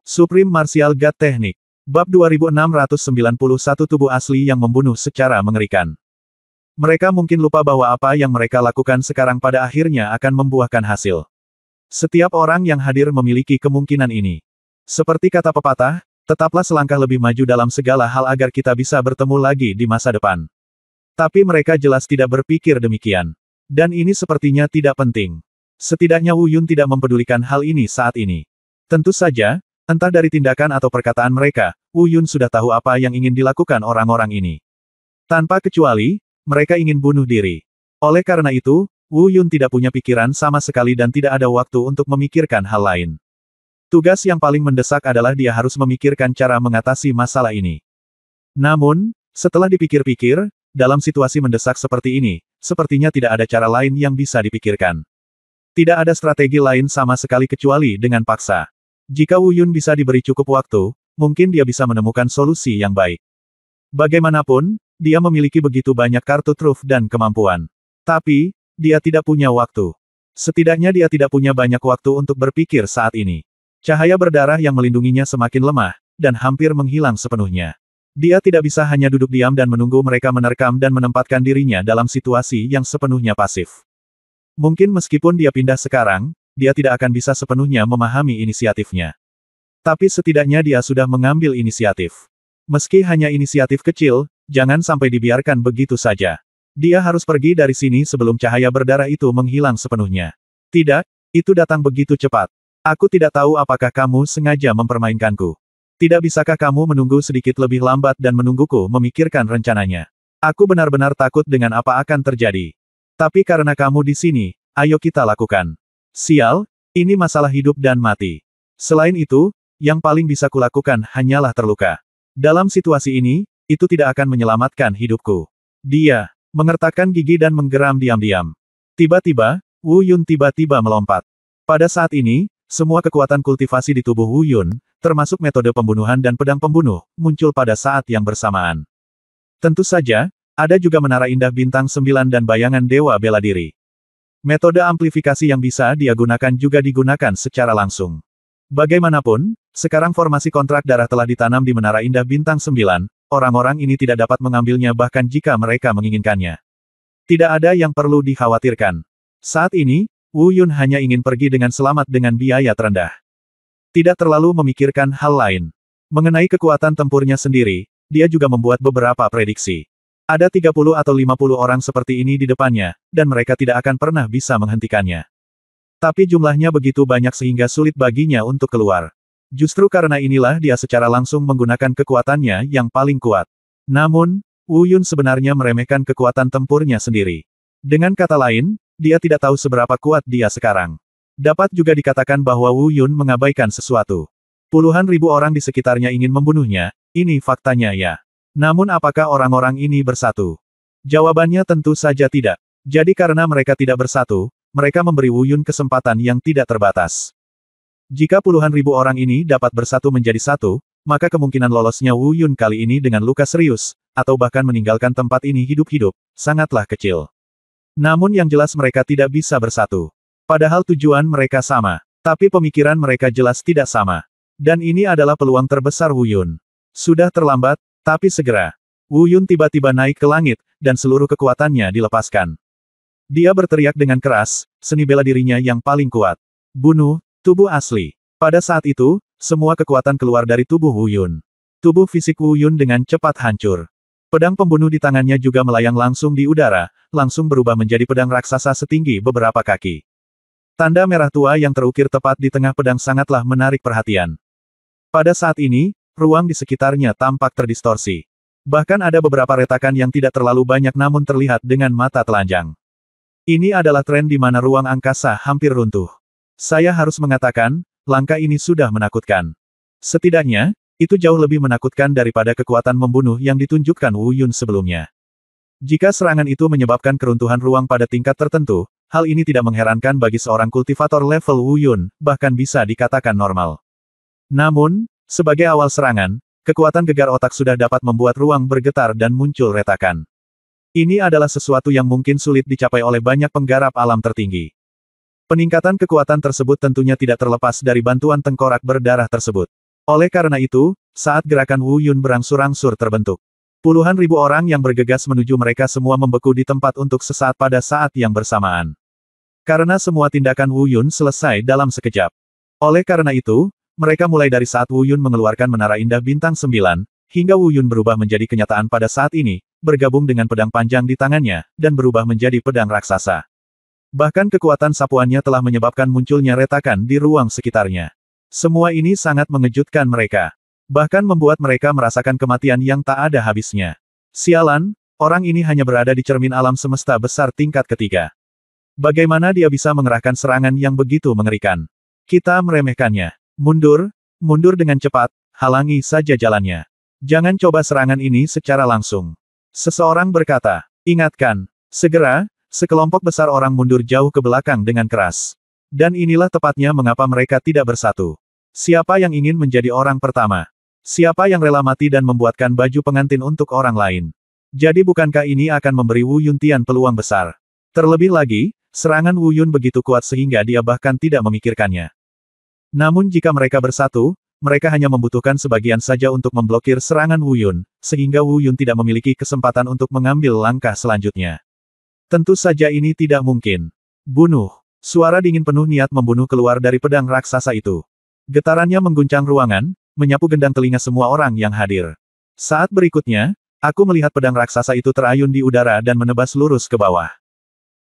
Supreme Martial God Technique. Bab 2691 Tubuh asli yang membunuh secara mengerikan. Mereka mungkin lupa bahwa apa yang mereka lakukan sekarang pada akhirnya akan membuahkan hasil. Setiap orang yang hadir memiliki kemungkinan ini. Seperti kata pepatah, tetaplah selangkah lebih maju dalam segala hal agar kita bisa bertemu lagi di masa depan. Tapi mereka jelas tidak berpikir demikian. Dan ini sepertinya tidak penting. Setidaknya Wu Yun tidak mempedulikan hal ini saat ini. Tentu saja, entah dari tindakan atau perkataan mereka, Wu Yun sudah tahu apa yang ingin dilakukan orang-orang ini. Tanpa kecuali, mereka ingin bunuh diri. Oleh karena itu, Wu Yun tidak punya pikiran sama sekali dan tidak ada waktu untuk memikirkan hal lain. Tugas yang paling mendesak adalah dia harus memikirkan cara mengatasi masalah ini. Namun, setelah dipikir-pikir, dalam situasi mendesak seperti ini, sepertinya tidak ada cara lain yang bisa dipikirkan. Tidak ada strategi lain sama sekali kecuali dengan paksa. Jika Wu Yun bisa diberi cukup waktu, mungkin dia bisa menemukan solusi yang baik. Bagaimanapun, dia memiliki begitu banyak kartu truf dan kemampuan. Tapi, dia tidak punya waktu. Setidaknya dia tidak punya banyak waktu untuk berpikir saat ini. Cahaya berdarah yang melindunginya semakin lemah, dan hampir menghilang sepenuhnya. Dia tidak bisa hanya duduk diam dan menunggu mereka menerkam dan menempatkan dirinya dalam situasi yang sepenuhnya pasif. Mungkin meskipun dia pindah sekarang, dia tidak akan bisa sepenuhnya memahami inisiatifnya. Tapi setidaknya dia sudah mengambil inisiatif. Meski hanya inisiatif kecil, jangan sampai dibiarkan begitu saja. Dia harus pergi dari sini sebelum cahaya berdarah itu menghilang sepenuhnya. Tidak, itu datang begitu cepat. Aku tidak tahu apakah kamu sengaja mempermainkanku. Tidak bisakah kamu menunggu sedikit lebih lambat dan menungguku memikirkan rencananya? Aku benar-benar takut dengan apa akan terjadi. Tapi karena kamu di sini, ayo kita lakukan. Sial, ini masalah hidup dan mati. Selain itu, yang paling bisa kulakukan hanyalah terluka. Dalam situasi ini, itu tidak akan menyelamatkan hidupku. Dia mengertakkan gigi dan menggeram diam-diam. Tiba-tiba, Wu Yun tiba-tiba melompat. Pada saat ini, semua kekuatan kultivasi di tubuh Wu Yun, termasuk metode pembunuhan dan pedang pembunuh, muncul pada saat yang bersamaan. Tentu saja, ada juga menara indah bintang 9 dan bayangan dewa bela diri. Metode amplifikasi yang bisa dia gunakan juga digunakan secara langsung. Bagaimanapun, sekarang formasi kontrak darah telah ditanam di menara indah bintang 9, orang-orang ini tidak dapat mengambilnya bahkan jika mereka menginginkannya. Tidak ada yang perlu dikhawatirkan. Saat ini, Wu Yun hanya ingin pergi dengan selamat dengan biaya terendah. Tidak terlalu memikirkan hal lain. Mengenai kekuatan tempurnya sendiri, dia juga membuat beberapa prediksi. Ada 30 atau 50 orang seperti ini di depannya, dan mereka tidak akan pernah bisa menghentikannya. Tapi jumlahnya begitu banyak sehingga sulit baginya untuk keluar. Justru karena inilah dia secara langsung menggunakan kekuatannya yang paling kuat. Namun, Wu Yun sebenarnya meremehkan kekuatan tempurnya sendiri. Dengan kata lain, dia tidak tahu seberapa kuat dia sekarang. Dapat juga dikatakan bahwa Wu Yun mengabaikan sesuatu. Puluhan ribu orang di sekitarnya ingin membunuhnya, ini faktanya ya. Namun apakah orang-orang ini bersatu? Jawabannya tentu saja tidak. Jadi karena mereka tidak bersatu, mereka memberi Wu Yun kesempatan yang tidak terbatas. Jika puluhan ribu orang ini dapat bersatu menjadi satu, maka kemungkinan lolosnya Wu Yun kali ini dengan luka serius, atau bahkan meninggalkan tempat ini hidup-hidup, sangatlah kecil. Namun yang jelas mereka tidak bisa bersatu. Padahal tujuan mereka sama. Tapi pemikiran mereka jelas tidak sama. Dan ini adalah peluang terbesar Wu Yun. Sudah terlambat, tapi segera. Wu Yun tiba-tiba naik ke langit, dan seluruh kekuatannya dilepaskan. Dia berteriak dengan keras, seni bela dirinya yang paling kuat. Bunuh, tubuh asli. Pada saat itu, semua kekuatan keluar dari tubuh Wu Yun. Tubuh fisik Wu Yun dengan cepat hancur. Pedang pembunuh di tangannya juga melayang langsung di udara, langsung berubah menjadi pedang raksasa setinggi beberapa kaki. Tanda merah tua yang terukir tepat di tengah pedang sangatlah menarik perhatian. Pada saat ini, ruang di sekitarnya tampak terdistorsi. Bahkan ada beberapa retakan yang tidak terlalu banyak namun terlihat dengan mata telanjang. Ini adalah tren di mana ruang angkasa hampir runtuh. Saya harus mengatakan, langkah ini sudah menakutkan. Setidaknya, itu jauh lebih menakutkan daripada kekuatan membunuh yang ditunjukkan Wu Yun sebelumnya. Jika serangan itu menyebabkan keruntuhan ruang pada tingkat tertentu, hal ini tidak mengherankan bagi seorang kultivator level Wu Yun, bahkan bisa dikatakan normal. Namun, sebagai awal serangan, kekuatan gegar otak sudah dapat membuat ruang bergetar dan muncul retakan. Ini adalah sesuatu yang mungkin sulit dicapai oleh banyak penggarap alam tertinggi. Peningkatan kekuatan tersebut tentunya tidak terlepas dari bantuan tengkorak berdarah tersebut. Oleh karena itu, saat gerakan Wu Yun berangsur-angsur terbentuk, puluhan ribu orang yang bergegas menuju mereka semua membeku di tempat untuk sesaat pada saat yang bersamaan. Karena semua tindakan Wu Yun selesai dalam sekejap. Oleh karena itu, mereka mulai dari saat Wu Yun mengeluarkan menara indah bintang 9, hingga Wu Yun berubah menjadi kenyataan pada saat ini, bergabung dengan pedang panjang di tangannya, dan berubah menjadi pedang raksasa. Bahkan kekuatan sapuannya telah menyebabkan munculnya retakan di ruang sekitarnya. Semua ini sangat mengejutkan mereka. Bahkan membuat mereka merasakan kematian yang tak ada habisnya. Sialan, orang ini hanya berada di cermin alam semesta besar tingkat ketiga. Bagaimana dia bisa mengerahkan serangan yang begitu mengerikan? Kita meremehkannya. Mundur, mundur dengan cepat, halangi saja jalannya. Jangan coba serangan ini secara langsung. Seseorang berkata, ingatkan. Segera, sekelompok besar orang mundur jauh ke belakang dengan keras. Dan inilah tepatnya mengapa mereka tidak bersatu. Siapa yang ingin menjadi orang pertama? Siapa yang rela mati dan membuatkan baju pengantin untuk orang lain? Jadi bukankah ini akan memberi Wu Yuntian peluang besar? Terlebih lagi, serangan Wu Yun begitu kuat sehingga dia bahkan tidak memikirkannya. Namun jika mereka bersatu, mereka hanya membutuhkan sebagian saja untuk memblokir serangan Wu Yun, sehingga Wu Yun tidak memiliki kesempatan untuk mengambil langkah selanjutnya. Tentu saja ini tidak mungkin. Bunuh. Suara dingin penuh niat membunuh keluar dari pedang raksasa itu. Getarannya mengguncang ruangan, menyapu gendang telinga semua orang yang hadir. Saat berikutnya, aku melihat pedang raksasa itu terayun di udara dan menebas lurus ke bawah.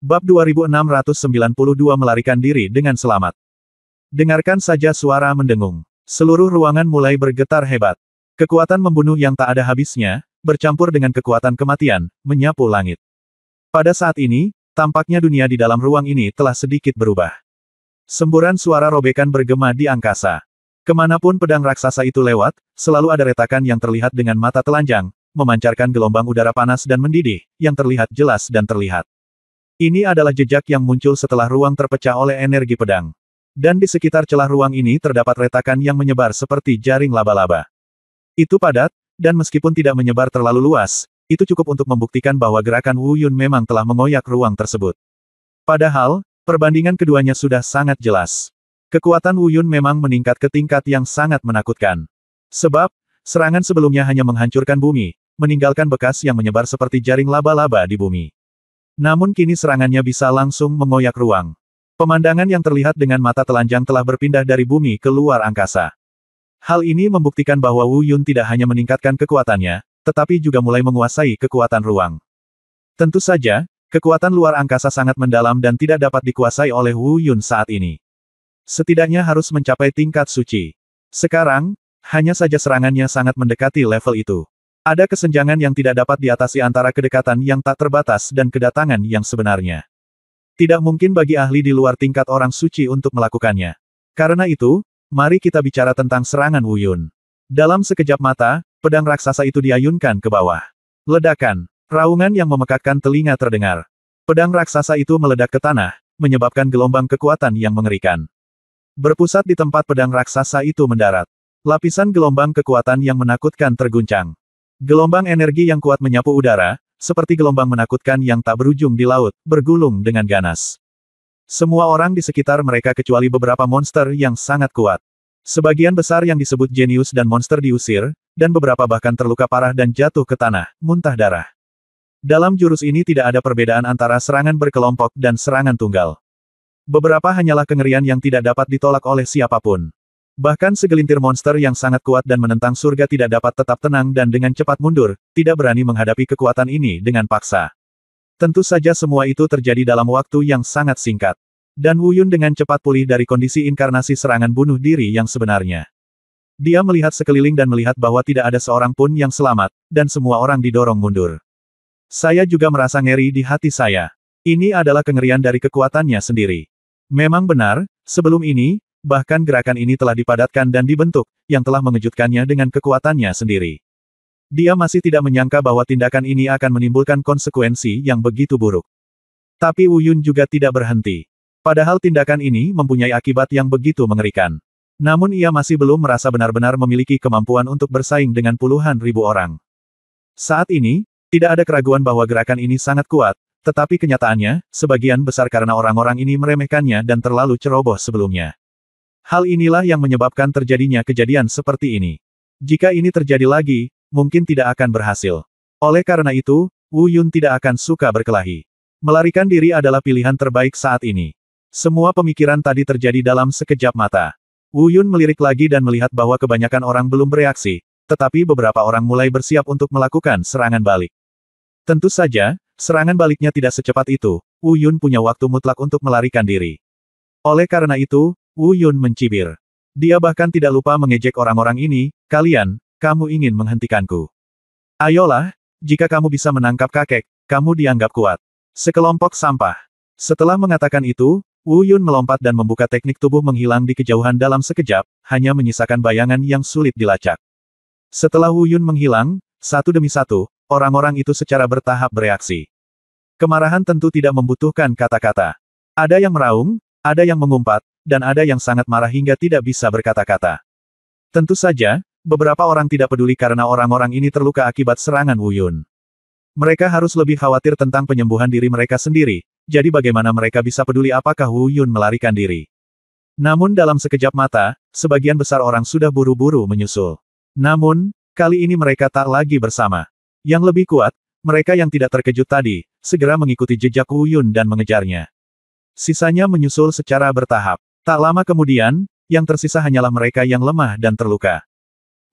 Bab 2692 melarikan diri dengan selamat. Dengarkan saja suara mendengung. Seluruh ruangan mulai bergetar hebat. Kekuatan membunuh yang tak ada habisnya, bercampur dengan kekuatan kematian, menyapu langit. Pada saat ini, tampaknya dunia di dalam ruang ini telah sedikit berubah. Semburan suara robekan bergema di angkasa. Kemanapun pedang raksasa itu lewat, selalu ada retakan yang terlihat dengan mata telanjang, memancarkan gelombang udara panas dan mendidih, yang terlihat jelas dan terlihat. Ini adalah jejak yang muncul setelah ruang terpecah oleh energi pedang. Dan di sekitar celah ruang ini terdapat retakan yang menyebar seperti jaring laba-laba. Itu padat, dan meskipun tidak menyebar terlalu luas, itu cukup untuk membuktikan bahwa gerakan Wu Yun memang telah mengoyak ruang tersebut. Padahal, perbandingan keduanya sudah sangat jelas. Kekuatan Wu Yun memang meningkat ke tingkat yang sangat menakutkan. Sebab, serangan sebelumnya hanya menghancurkan bumi, meninggalkan bekas yang menyebar seperti jaring laba-laba di bumi. Namun kini serangannya bisa langsung mengoyak ruang. Pemandangan yang terlihat dengan mata telanjang telah berpindah dari bumi ke luar angkasa. Hal ini membuktikan bahwa Wu Yun tidak hanya meningkatkan kekuatannya, tetapi juga mulai menguasai kekuatan ruang. Tentu saja, kekuatan luar angkasa sangat mendalam dan tidak dapat dikuasai oleh Wu Yun saat ini. Setidaknya harus mencapai tingkat suci. Sekarang, hanya saja serangannya sangat mendekati level itu. Ada kesenjangan yang tidak dapat diatasi antara kedekatan yang tak terbatas dan kedatangan yang sebenarnya. Tidak mungkin bagi ahli di luar tingkat orang suci untuk melakukannya. Karena itu, mari kita bicara tentang serangan Wu Yun. Dalam sekejap mata, pedang raksasa itu diayunkan ke bawah. Ledakan, raungan yang memekakkan telinga terdengar. Pedang raksasa itu meledak ke tanah, menyebabkan gelombang kekuatan yang mengerikan. Berpusat di tempat pedang raksasa itu mendarat. Lapisan gelombang kekuatan yang menakutkan terguncang. Gelombang energi yang kuat menyapu udara, seperti gelombang menakutkan yang tak berujung di laut, bergulung dengan ganas. Semua orang di sekitar mereka kecuali beberapa monster yang sangat kuat. Sebagian besar yang disebut jenius dan monster diusir, dan beberapa bahkan terluka parah dan jatuh ke tanah, muntah darah. Dalam jurus ini tidak ada perbedaan antara serangan berkelompok dan serangan tunggal. Beberapa hanyalah kengerian yang tidak dapat ditolak oleh siapapun. Bahkan segelintir monster yang sangat kuat dan menentang surga tidak dapat tetap tenang dan dengan cepat mundur, tidak berani menghadapi kekuatan ini dengan paksa. Tentu saja semua itu terjadi dalam waktu yang sangat singkat. Dan Wu Yun dengan cepat pulih dari kondisi inkarnasi serangan bunuh diri yang sebenarnya. Dia melihat sekeliling dan melihat bahwa tidak ada seorang pun yang selamat, dan semua orang didorong mundur. Saya juga merasa ngeri di hati saya. Ini adalah kengerian dari kekuatannya sendiri. Memang benar, sebelum ini, bahkan gerakan ini telah dipadatkan dan dibentuk, yang telah mengejutkannya dengan kekuatannya sendiri. Dia masih tidak menyangka bahwa tindakan ini akan menimbulkan konsekuensi yang begitu buruk. Tapi Wu Yun juga tidak berhenti. Padahal tindakan ini mempunyai akibat yang begitu mengerikan. Namun ia masih belum merasa benar-benar memiliki kemampuan untuk bersaing dengan puluhan ribu orang. Saat ini, tidak ada keraguan bahwa gerakan ini sangat kuat, tetapi kenyataannya, sebagian besar karena orang-orang ini meremehkannya dan terlalu ceroboh sebelumnya. Hal inilah yang menyebabkan terjadinya kejadian seperti ini. Jika ini terjadi lagi, mungkin tidak akan berhasil. Oleh karena itu, Wu Yun tidak akan suka berkelahi. Melarikan diri adalah pilihan terbaik saat ini. Semua pemikiran tadi terjadi dalam sekejap mata. Wu Yun melirik lagi dan melihat bahwa kebanyakan orang belum bereaksi, tetapi beberapa orang mulai bersiap untuk melakukan serangan balik. Tentu saja, serangan baliknya tidak secepat itu. Wu Yun punya waktu mutlak untuk melarikan diri. Oleh karena itu, Wu Yun mencibir. Dia bahkan tidak lupa mengejek orang-orang ini, kamu ingin menghentikanku. Ayolah, jika kamu bisa menangkap kakek, kamu dianggap kuat. Sekelompok sampah. Setelah mengatakan itu, Wu Yun melompat dan membuka teknik tubuh menghilang di kejauhan dalam sekejap, hanya menyisakan bayangan yang sulit dilacak. Setelah Wu Yun menghilang, satu demi satu, orang-orang itu secara bertahap bereaksi. Kemarahan tentu tidak membutuhkan kata-kata. Ada yang meraung, ada yang mengumpat, dan ada yang sangat marah hingga tidak bisa berkata-kata. Tentu saja, beberapa orang tidak peduli karena orang-orang ini terluka akibat serangan Wu Yun. Mereka harus lebih khawatir tentang penyembuhan diri mereka sendiri, jadi bagaimana mereka bisa peduli apakah Wu Yun melarikan diri. Namun dalam sekejap mata, sebagian besar orang sudah buru-buru menyusul. Namun, kali ini mereka tak lagi bersama. Yang lebih kuat, mereka yang tidak terkejut tadi, segera mengikuti jejak Wu Yun dan mengejarnya. Sisanya menyusul secara bertahap. Tak lama kemudian, yang tersisa hanyalah mereka yang lemah dan terluka.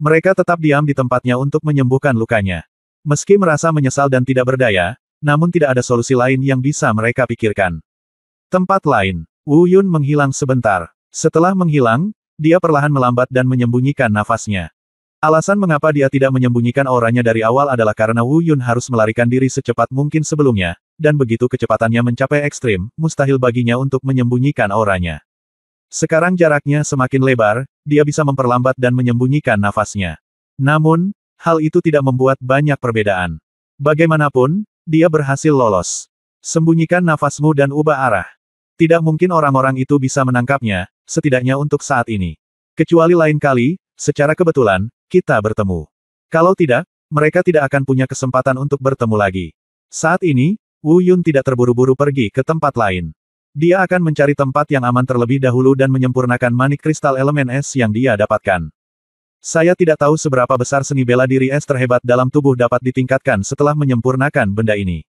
Mereka tetap diam di tempatnya untuk menyembuhkan lukanya. Meski merasa menyesal dan tidak berdaya, namun tidak ada solusi lain yang bisa mereka pikirkan. Tempat lain, Wu Yun menghilang sebentar. Setelah menghilang, dia perlahan melambat dan menyembunyikan nafasnya. Alasan mengapa dia tidak menyembunyikan auranya dari awal adalah karena Wu Yun harus melarikan diri secepat mungkin sebelumnya, dan begitu kecepatannya mencapai ekstrim, mustahil baginya untuk menyembunyikan auranya. Sekarang jaraknya semakin lebar, dia bisa memperlambat dan menyembunyikan nafasnya. Namun, hal itu tidak membuat banyak perbedaan. Bagaimanapun, dia berhasil lolos. Sembunyikan nafasmu dan ubah arah. Tidak mungkin orang-orang itu bisa menangkapnya, setidaknya untuk saat ini. Kecuali lain kali, secara kebetulan, kita bertemu. Kalau tidak, mereka tidak akan punya kesempatan untuk bertemu lagi. Saat ini, Wu Yun tidak terburu-buru pergi ke tempat lain. Dia akan mencari tempat yang aman terlebih dahulu dan menyempurnakan manik kristal elemen es yang dia dapatkan. Saya tidak tahu seberapa besar seni bela diri es terhebat dalam tubuh dapat ditingkatkan setelah menyempurnakan benda ini.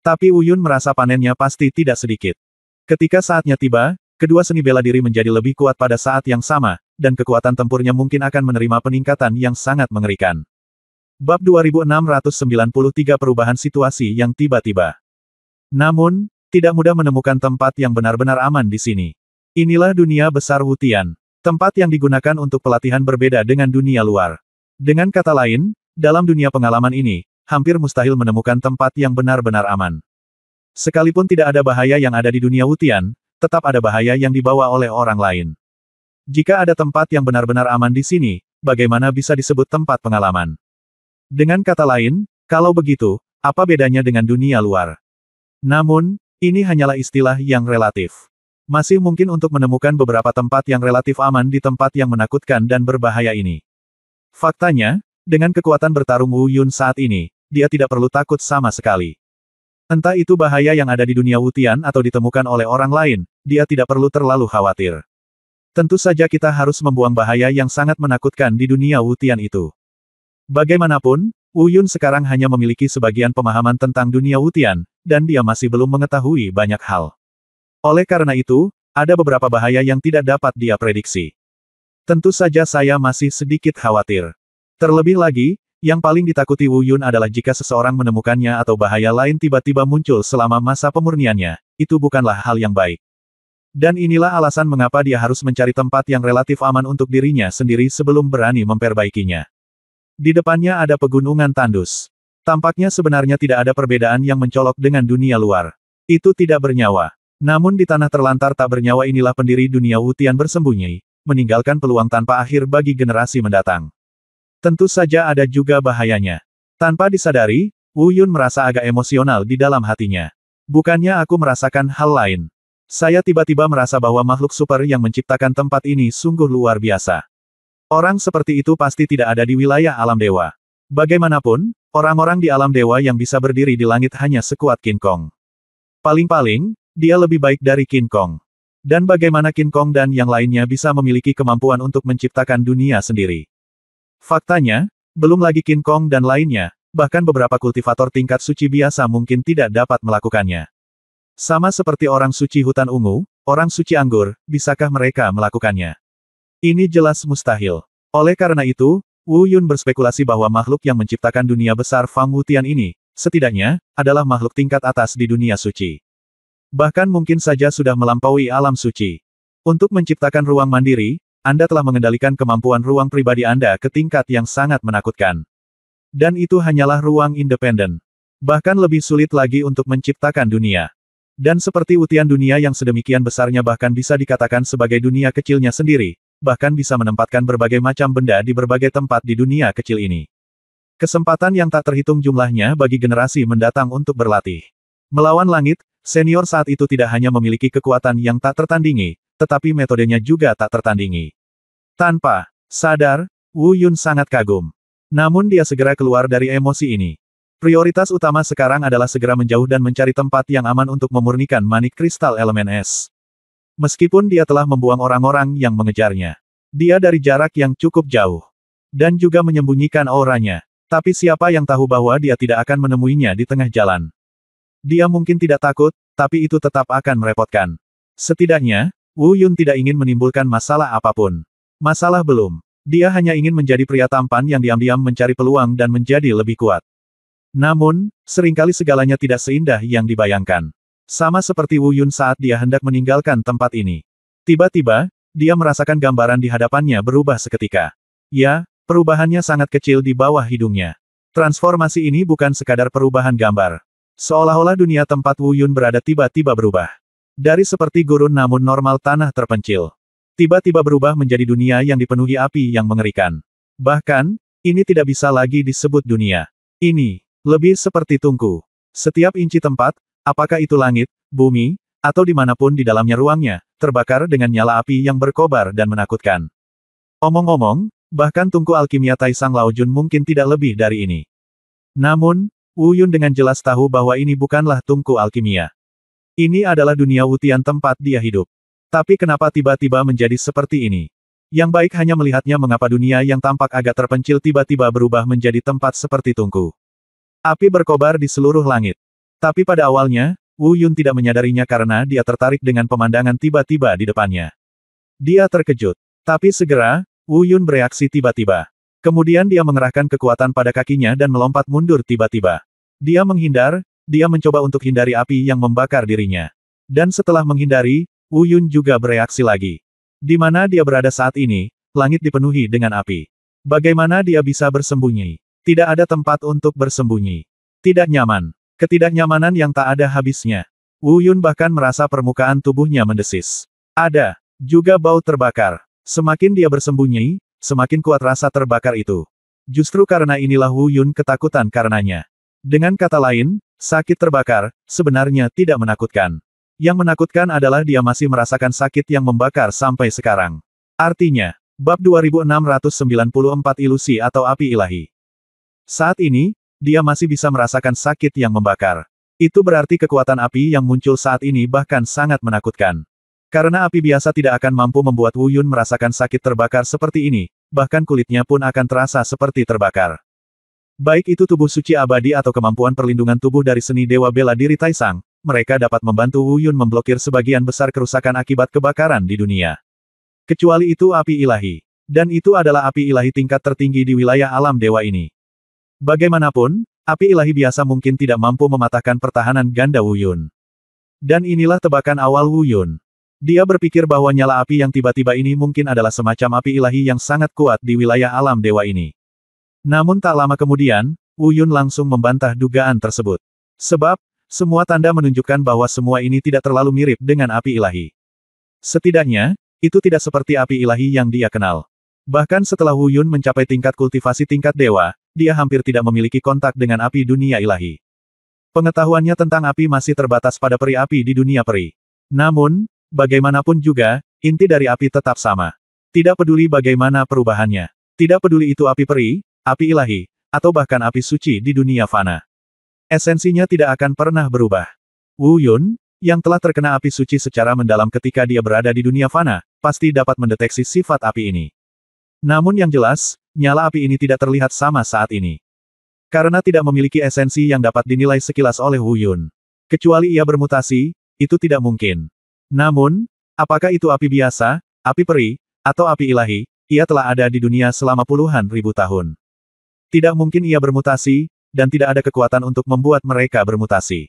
Tapi Wu Yun merasa panennya pasti tidak sedikit. Ketika saatnya tiba, kedua seni bela diri menjadi lebih kuat pada saat yang sama, dan kekuatan tempurnya mungkin akan menerima peningkatan yang sangat mengerikan. Bab 2693 Perubahan situasi yang tiba-tiba. Namun, tidak mudah menemukan tempat yang benar-benar aman di sini. Inilah dunia besar Wutian. Tempat yang digunakan untuk pelatihan berbeda dengan dunia luar. Dengan kata lain, dalam dunia pengalaman ini, hampir mustahil menemukan tempat yang benar-benar aman. Sekalipun tidak ada bahaya yang ada di dunia Wutian, tetap ada bahaya yang dibawa oleh orang lain. Jika ada tempat yang benar-benar aman di sini, bagaimana bisa disebut tempat pengalaman? Dengan kata lain, kalau begitu, apa bedanya dengan dunia luar? Namun, ini hanyalah istilah yang relatif. Masih mungkin untuk menemukan beberapa tempat yang relatif aman di tempat yang menakutkan dan berbahaya ini. Faktanya, dengan kekuatan bertarung Wu Yun saat ini, dia tidak perlu takut sama sekali. Entah itu bahaya yang ada di dunia Wutian atau ditemukan oleh orang lain, dia tidak perlu terlalu khawatir. Tentu saja kita harus membuang bahaya yang sangat menakutkan di dunia Wutian itu. Bagaimanapun, Wu Yun sekarang hanya memiliki sebagian pemahaman tentang dunia Wutian, dan dia masih belum mengetahui banyak hal. Oleh karena itu, ada beberapa bahaya yang tidak dapat dia prediksi. Tentu saja saya masih sedikit khawatir. Terlebih lagi, yang paling ditakuti Wu Yun adalah jika seseorang menemukannya atau bahaya lain tiba-tiba muncul selama masa pemurniannya, itu bukanlah hal yang baik. Dan inilah alasan mengapa dia harus mencari tempat yang relatif aman untuk dirinya sendiri sebelum berani memperbaikinya. Di depannya ada pegunungan tandus. Tampaknya sebenarnya tidak ada perbedaan yang mencolok dengan dunia luar. Itu tidak bernyawa. Namun di tanah terlantar tak bernyawa inilah pendiri dunia Wutian bersembunyi, meninggalkan peluang tanpa akhir bagi generasi mendatang. Tentu saja ada juga bahayanya. Tanpa disadari, Wu Yun merasa agak emosional di dalam hatinya. Bukannya aku merasakan hal lain. Saya tiba-tiba merasa bahwa makhluk super yang menciptakan tempat ini sungguh luar biasa. Orang seperti itu pasti tidak ada di wilayah alam dewa. Bagaimanapun, orang-orang di alam dewa yang bisa berdiri di langit hanya sekuat King Kong. Paling-paling, dia lebih baik dari King Kong. Dan bagaimana King Kong dan yang lainnya bisa memiliki kemampuan untuk menciptakan dunia sendiri? Faktanya, belum lagi King Kong dan lainnya, bahkan beberapa kultivator tingkat suci biasa mungkin tidak dapat melakukannya. Sama seperti orang suci hutan ungu, orang suci anggur, bisakah mereka melakukannya? Ini jelas mustahil. Oleh karena itu, Wu Yun berspekulasi bahwa makhluk yang menciptakan dunia besar Fang Wutian ini, setidaknya, adalah makhluk tingkat atas di dunia suci. Bahkan mungkin saja sudah melampaui alam suci. Untuk menciptakan ruang mandiri, Anda telah mengendalikan kemampuan ruang pribadi Anda ke tingkat yang sangat menakutkan. Dan itu hanyalah ruang independen. Bahkan lebih sulit lagi untuk menciptakan dunia. Dan seperti utian dunia yang sedemikian besarnya bahkan bisa dikatakan sebagai dunia kecilnya sendiri, bahkan bisa menempatkan berbagai macam benda di berbagai tempat di dunia kecil ini. Kesempatan yang tak terhitung jumlahnya bagi generasi mendatang untuk berlatih. Melawan langit, senior saat itu tidak hanya memiliki kekuatan yang tak tertandingi, tetapi metodenya juga tak tertandingi. Tanpa sadar, Wu Yun sangat kagum. Namun dia segera keluar dari emosi ini. Prioritas utama sekarang adalah segera menjauh dan mencari tempat yang aman untuk memurnikan manik kristal elemen es. Meskipun dia telah membuang orang-orang yang mengejarnya. Dia dari jarak yang cukup jauh. Dan juga menyembunyikan auranya. Tapi siapa yang tahu bahwa dia tidak akan menemuinya di tengah jalan. Dia mungkin tidak takut, tapi itu tetap akan merepotkan. Setidaknya, Wu Yun tidak ingin menimbulkan masalah apapun. Masalah belum. Dia hanya ingin menjadi pria tampan yang diam-diam mencari peluang dan menjadi lebih kuat. Namun, seringkali segalanya tidak seindah yang dibayangkan. Sama seperti Wu Yun saat dia hendak meninggalkan tempat ini. Tiba-tiba, dia merasakan gambaran di hadapannya berubah seketika. Ya, perubahannya sangat kecil di bawah hidungnya. Transformasi ini bukan sekadar perubahan gambar. Seolah-olah dunia tempat Wu Yun berada tiba-tiba berubah. Dari seperti gurun namun normal tanah terpencil. Tiba-tiba berubah menjadi dunia yang dipenuhi api yang mengerikan. Bahkan, ini tidak bisa lagi disebut dunia. Ini, lebih seperti tungku. Setiap inci tempat, apakah itu langit, bumi, atau dimanapun di dalamnya ruangnya, terbakar dengan nyala api yang berkobar dan menakutkan. Omong-omong, bahkan tungku alkimia Taisang Laojun mungkin tidak lebih dari ini. Namun, Wu Yun dengan jelas tahu bahwa ini bukanlah tungku alkimia. Ini adalah dunia wutian tempat dia hidup. Tapi kenapa tiba-tiba menjadi seperti ini? Yang baik hanya melihatnya mengapa dunia yang tampak agak terpencil tiba-tiba berubah menjadi tempat seperti tungku. Api berkobar di seluruh langit. Tapi pada awalnya, Wu Yun tidak menyadarinya karena dia tertarik dengan pemandangan tiba-tiba di depannya. Dia terkejut. Tapi segera, Wu Yun bereaksi tiba-tiba. Kemudian dia mengerahkan kekuatan pada kakinya dan melompat mundur tiba-tiba. Dia menghindar, dia mencoba untuk hindari api yang membakar dirinya. Dan setelah menghindari, Wu Yun juga bereaksi lagi. Di mana dia berada saat ini, langit dipenuhi dengan api. Bagaimana dia bisa bersembunyi? Tidak ada tempat untuk bersembunyi. Tidak nyaman. Ketidaknyamanan yang tak ada habisnya. Wu Yun bahkan merasa permukaan tubuhnya mendesis. Ada juga bau terbakar. Semakin dia bersembunyi, semakin kuat rasa terbakar itu. Justru karena inilah Wu Yun ketakutan karenanya. Dengan kata lain, sakit terbakar, sebenarnya tidak menakutkan. Yang menakutkan adalah dia masih merasakan sakit yang membakar sampai sekarang. Artinya, bab 2694 ilusi atau api ilahi. Saat ini, dia masih bisa merasakan sakit yang membakar. Itu berarti kekuatan api yang muncul saat ini bahkan sangat menakutkan. Karena api biasa tidak akan mampu membuat Wu Yun merasakan sakit terbakar seperti ini, bahkan kulitnya pun akan terasa seperti terbakar. Baik itu tubuh suci abadi atau kemampuan perlindungan tubuh dari seni dewa bela diri Taisang, mereka dapat membantu Wu Yun memblokir sebagian besar kerusakan akibat kebakaran di dunia. Kecuali itu api ilahi. Dan itu adalah api ilahi tingkat tertinggi di wilayah alam dewa ini. Bagaimanapun, api ilahi biasa mungkin tidak mampu mematahkan pertahanan ganda Wu Yun. Dan inilah tebakan awal Wu Yun. Dia berpikir bahwa nyala api yang tiba-tiba ini mungkin adalah semacam api ilahi yang sangat kuat di wilayah alam dewa ini. Namun tak lama kemudian, Wu Yun langsung membantah dugaan tersebut. Sebab, semua tanda menunjukkan bahwa semua ini tidak terlalu mirip dengan api ilahi. Setidaknya, itu tidak seperti api ilahi yang dia kenal. Bahkan setelah Wu Yun mencapai tingkat kultivasi tingkat dewa, dia hampir tidak memiliki kontak dengan api dunia ilahi. Pengetahuannya tentang api masih terbatas pada peri api di dunia peri. Namun, bagaimanapun juga, inti dari api tetap sama. Tidak peduli bagaimana perubahannya. Tidak peduli itu api peri, api ilahi, atau bahkan api suci di dunia fana. Esensinya tidak akan pernah berubah. Wu Yun, yang telah terkena api suci secara mendalam ketika dia berada di dunia fana, pasti dapat mendeteksi sifat api ini. Namun yang jelas, nyala api ini tidak terlihat sama saat ini. Karena tidak memiliki esensi yang dapat dinilai sekilas oleh Wu Yun. Kecuali ia bermutasi, itu tidak mungkin. Namun, apakah itu api biasa, api peri, atau api ilahi, ia telah ada di dunia selama puluhan ribu tahun. Tidak mungkin ia bermutasi, dan tidak ada kekuatan untuk membuat mereka bermutasi.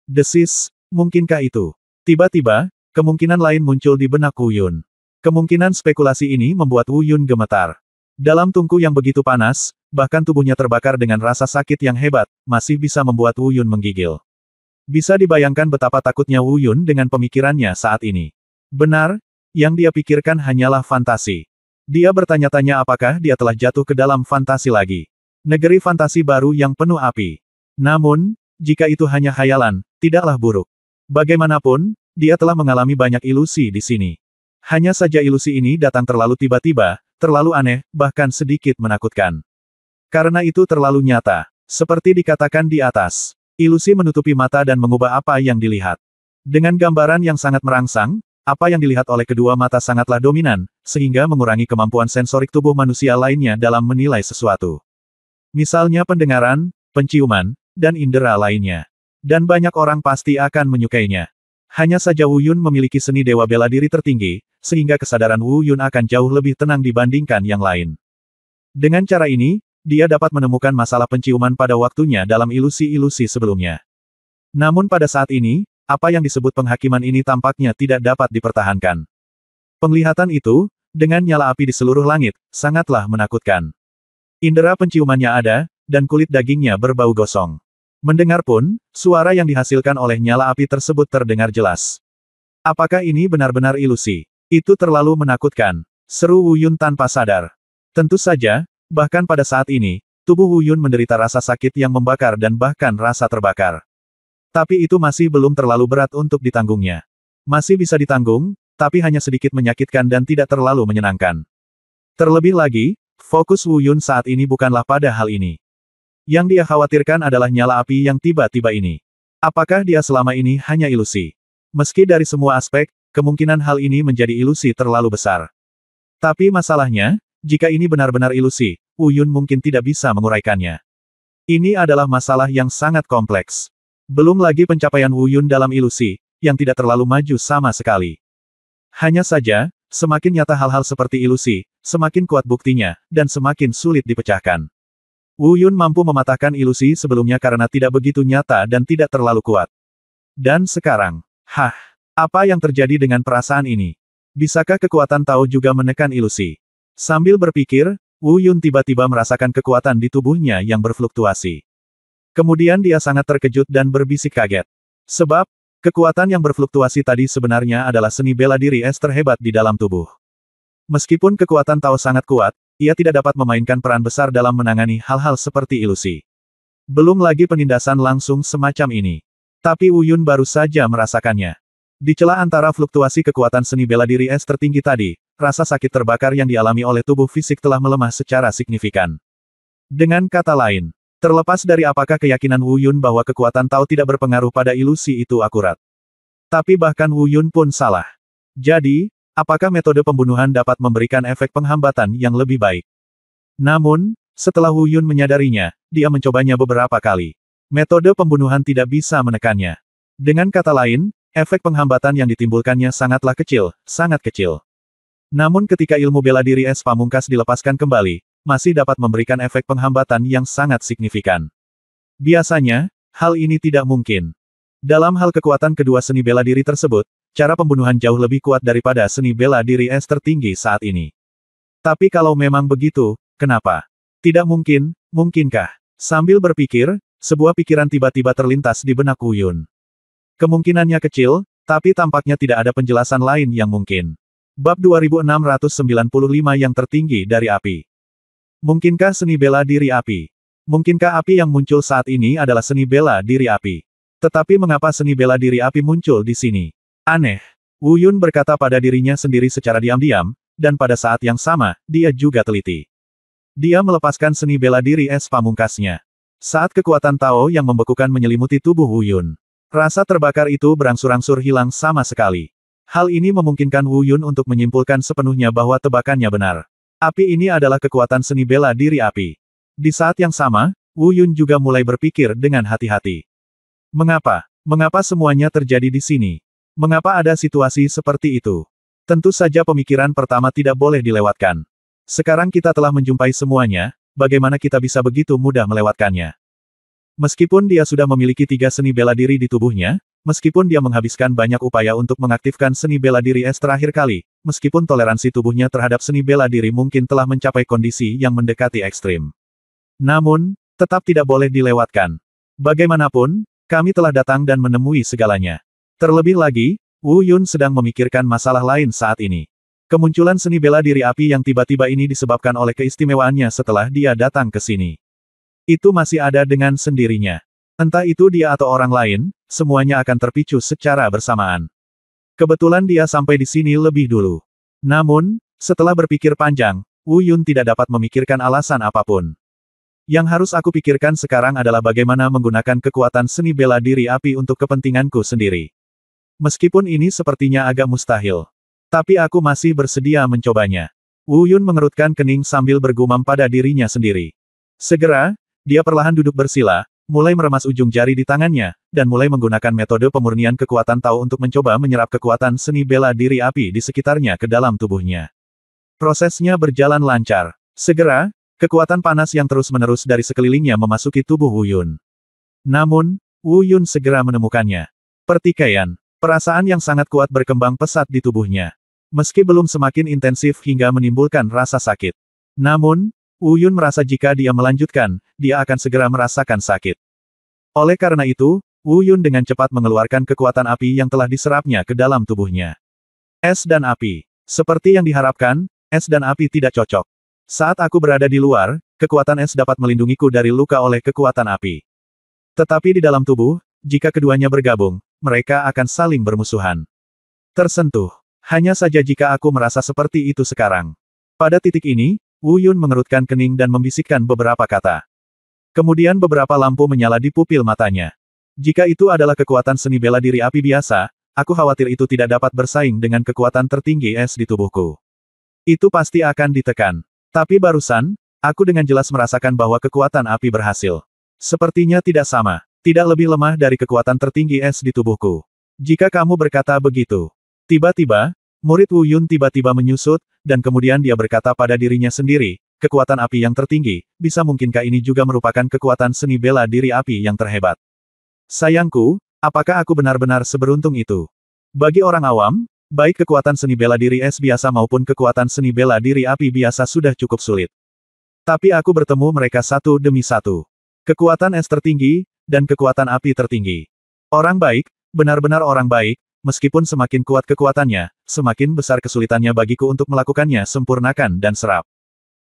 Desis, mungkinkah itu? Tiba-tiba, kemungkinan lain muncul di benak Wu Yun. Kemungkinan spekulasi ini membuat Wu Yun gemetar. Dalam tungku yang begitu panas, bahkan tubuhnya terbakar dengan rasa sakit yang hebat, masih bisa membuat Wu Yun menggigil. Bisa dibayangkan betapa takutnya Wu Yun dengan pemikirannya saat ini. Benar, yang dia pikirkan hanyalah fantasi. Dia bertanya-tanya apakah dia telah jatuh ke dalam fantasi lagi. Negeri fantasi baru yang penuh api. Namun, jika itu hanya khayalan, tidaklah buruk. Bagaimanapun, dia telah mengalami banyak ilusi di sini. Hanya saja ilusi ini datang terlalu tiba-tiba, terlalu aneh, bahkan sedikit menakutkan. Karena itu terlalu nyata. Seperti dikatakan di atas, ilusi menutupi mata dan mengubah apa yang dilihat. Dengan gambaran yang sangat merangsang, apa yang dilihat oleh kedua mata sangatlah dominan, sehingga mengurangi kemampuan sensorik tubuh manusia lainnya dalam menilai sesuatu. Misalnya pendengaran, penciuman, dan indera lainnya. Dan banyak orang pasti akan menyukainya. Hanya saja Wu Yun memiliki seni dewa bela diri tertinggi, sehingga kesadaran Wu Yun akan jauh lebih tenang dibandingkan yang lain. Dengan cara ini, dia dapat menemukan masalah penciuman pada waktunya dalam ilusi-ilusi sebelumnya. Namun pada saat ini, apa yang disebut penghakiman ini tampaknya tidak dapat dipertahankan. Penglihatan itu, dengan nyala api di seluruh langit, sangatlah menakutkan. Indera penciumannya ada, dan kulit dagingnya berbau gosong. Mendengar pun, suara yang dihasilkan oleh nyala api tersebut terdengar jelas. Apakah ini benar-benar ilusi? Itu terlalu menakutkan, seru Wu Yun tanpa sadar. Tentu saja, bahkan pada saat ini, tubuh Wu Yun menderita rasa sakit yang membakar dan bahkan rasa terbakar. Tapi itu masih belum terlalu berat untuk ditanggungnya. Masih bisa ditanggung, tapi hanya sedikit menyakitkan dan tidak terlalu menyenangkan. Terlebih lagi, fokus Wu Yun saat ini bukanlah pada hal ini. Yang dia khawatirkan adalah nyala api yang tiba-tiba ini. Apakah dia selama ini hanya ilusi? Meski dari semua aspek, kemungkinan hal ini menjadi ilusi terlalu besar. Tapi masalahnya, jika ini benar-benar ilusi, Wu Yun mungkin tidak bisa menguraikannya. Ini adalah masalah yang sangat kompleks. Belum lagi pencapaian Wu Yun dalam ilusi, yang tidak terlalu maju sama sekali. Hanya saja, semakin nyata hal-hal seperti ilusi, semakin kuat buktinya, dan semakin sulit dipecahkan. Wu Yun mampu mematahkan ilusi sebelumnya karena tidak begitu nyata dan tidak terlalu kuat. Dan sekarang, apa yang terjadi dengan perasaan ini? Bisakah kekuatan Tao juga menekan ilusi? Sambil berpikir, Wu Yun tiba-tiba merasakan kekuatan di tubuhnya yang berfluktuasi. Kemudian dia sangat terkejut dan berbisik kaget. Sebab, kekuatan yang berfluktuasi tadi sebenarnya adalah seni bela diri es terhebat di dalam tubuh. Meskipun kekuatan Tao sangat kuat, ia tidak dapat memainkan peran besar dalam menangani hal-hal seperti ilusi. Belum lagi penindasan langsung semacam ini. Tapi Wu Yun baru saja merasakannya. Di celah antara fluktuasi kekuatan seni bela diri es tertinggi tadi, rasa sakit terbakar yang dialami oleh tubuh fisik telah melemah secara signifikan. Dengan kata lain, terlepas dari apakah keyakinan Wu Yun bahwa kekuatan Tao tidak berpengaruh pada ilusi itu akurat. Tapi bahkan Wu Yun pun salah. Jadi, apakah metode pembunuhan dapat memberikan efek penghambatan yang lebih baik? Namun, setelah Wu Yun menyadarinya, dia mencobanya beberapa kali. Metode pembunuhan tidak bisa menekannya. Dengan kata lain, efek penghambatan yang ditimbulkannya sangatlah kecil, sangat kecil. Namun ketika ilmu bela diri es pamungkas dilepaskan kembali, masih dapat memberikan efek penghambatan yang sangat signifikan. Biasanya, hal ini tidak mungkin. Dalam hal kekuatan kedua seni bela diri tersebut, cara pembunuhan jauh lebih kuat daripada seni bela diri es tertinggi saat ini. Tapi kalau memang begitu, kenapa? Tidak mungkin, mungkinkah? Sambil berpikir, sebuah pikiran tiba-tiba terlintas di benak Wu Yun. Kemungkinannya kecil, tapi tampaknya tidak ada penjelasan lain yang mungkin. Bab 2695 yang tertinggi dari api. Mungkinkah seni bela diri api? Mungkinkah api yang muncul saat ini adalah seni bela diri api? Tetapi mengapa seni bela diri api muncul di sini? Aneh. Wu Yun berkata pada dirinya sendiri secara diam-diam, dan pada saat yang sama, dia juga teliti. Dia melepaskan seni bela diri es pamungkasnya. Saat kekuatan Tao yang membekukan menyelimuti tubuh Wu Yun. Rasa terbakar itu berangsur-angsur hilang sama sekali. Hal ini memungkinkan Wu Yun untuk menyimpulkan sepenuhnya bahwa tebakannya benar. Api ini adalah kekuatan seni bela diri api. Di saat yang sama, Wu Yun juga mulai berpikir dengan hati-hati. Mengapa? Mengapa semuanya terjadi di sini? Mengapa ada situasi seperti itu? Tentu saja pemikiran pertama tidak boleh dilewatkan. Sekarang kita telah menjumpai semuanya, bagaimana kita bisa begitu mudah melewatkannya? Meskipun dia sudah memiliki 3 seni bela diri di tubuhnya, meskipun dia menghabiskan banyak upaya untuk mengaktifkan seni bela diri es terakhir kali, meskipun toleransi tubuhnya terhadap seni bela diri mungkin telah mencapai kondisi yang mendekati ekstrim. Namun, tetap tidak boleh dilewatkan. Bagaimanapun, kami telah datang dan menemui segalanya. Terlebih lagi, Wu Yun sedang memikirkan masalah lain saat ini. Kemunculan seni bela diri api yang tiba-tiba ini disebabkan oleh keistimewaannya setelah dia datang ke sini. Itu masih ada dengan sendirinya. Entah itu dia atau orang lain, semuanya akan terpicu secara bersamaan. Kebetulan dia sampai di sini lebih dulu. Namun, setelah berpikir panjang, Wu Yun tidak dapat memikirkan alasan apapun. Yang harus aku pikirkan sekarang adalah bagaimana menggunakan kekuatan seni bela diri api untuk kepentinganku sendiri. Meskipun ini sepertinya agak mustahil. Tapi aku masih bersedia mencobanya. Wu Yun mengerutkan kening sambil bergumam pada dirinya sendiri. Segera, dia perlahan duduk bersila, mulai meremas ujung jari di tangannya, dan mulai menggunakan metode pemurnian kekuatan Tao untuk mencoba menyerap kekuatan seni bela diri api di sekitarnya ke dalam tubuhnya. Prosesnya berjalan lancar. Segera, kekuatan panas yang terus-menerus dari sekelilingnya memasuki tubuh Wu Yun. Namun, Wu Yun segera menemukannya. Pertikaian. Perasaan yang sangat kuat berkembang pesat di tubuhnya. Meski belum semakin intensif hingga menimbulkan rasa sakit. Namun, Wu Yun merasa jika dia melanjutkan, dia akan segera merasakan sakit. Oleh karena itu, Wu Yun dengan cepat mengeluarkan kekuatan api yang telah diserapnya ke dalam tubuhnya. Es dan api. Seperti yang diharapkan, es dan api tidak cocok. Saat aku berada di luar, kekuatan es dapat melindungiku dari luka oleh kekuatan api. Tetapi di dalam tubuh, jika keduanya bergabung, mereka akan saling bermusuhan. Tersentuh. Hanya saja jika aku merasa seperti itu sekarang. Pada titik ini, Wu Yun mengerutkan kening dan membisikkan beberapa kata. Kemudian beberapa lampu menyala di pupil matanya. Jika itu adalah kekuatan seni bela diri api biasa, aku khawatir itu tidak dapat bersaing dengan kekuatan tertinggi es di tubuhku. Itu pasti akan ditekan. Tapi barusan, aku dengan jelas merasakan bahwa kekuatan api berhasil. Sepertinya tidak sama, tidak lebih lemah dari kekuatan tertinggi es di tubuhku. Jika kamu berkata begitu. Tiba-tiba, murid Wu Yun tiba-tiba menyusut, dan kemudian dia berkata pada dirinya sendiri, kekuatan api yang tertinggi, bisa mungkinkah ini juga merupakan kekuatan seni bela diri api yang terhebat? Sayangku, apakah aku benar-benar seberuntung itu? Bagi orang awam, baik kekuatan seni bela diri es biasa maupun kekuatan seni bela diri api biasa sudah cukup sulit. Tapi aku bertemu mereka satu demi satu. Kekuatan es tertinggi, dan kekuatan api tertinggi. Orang baik, benar-benar orang baik, meskipun semakin kuat kekuatannya, semakin besar kesulitannya bagiku untuk melakukannya sempurnakan dan serap.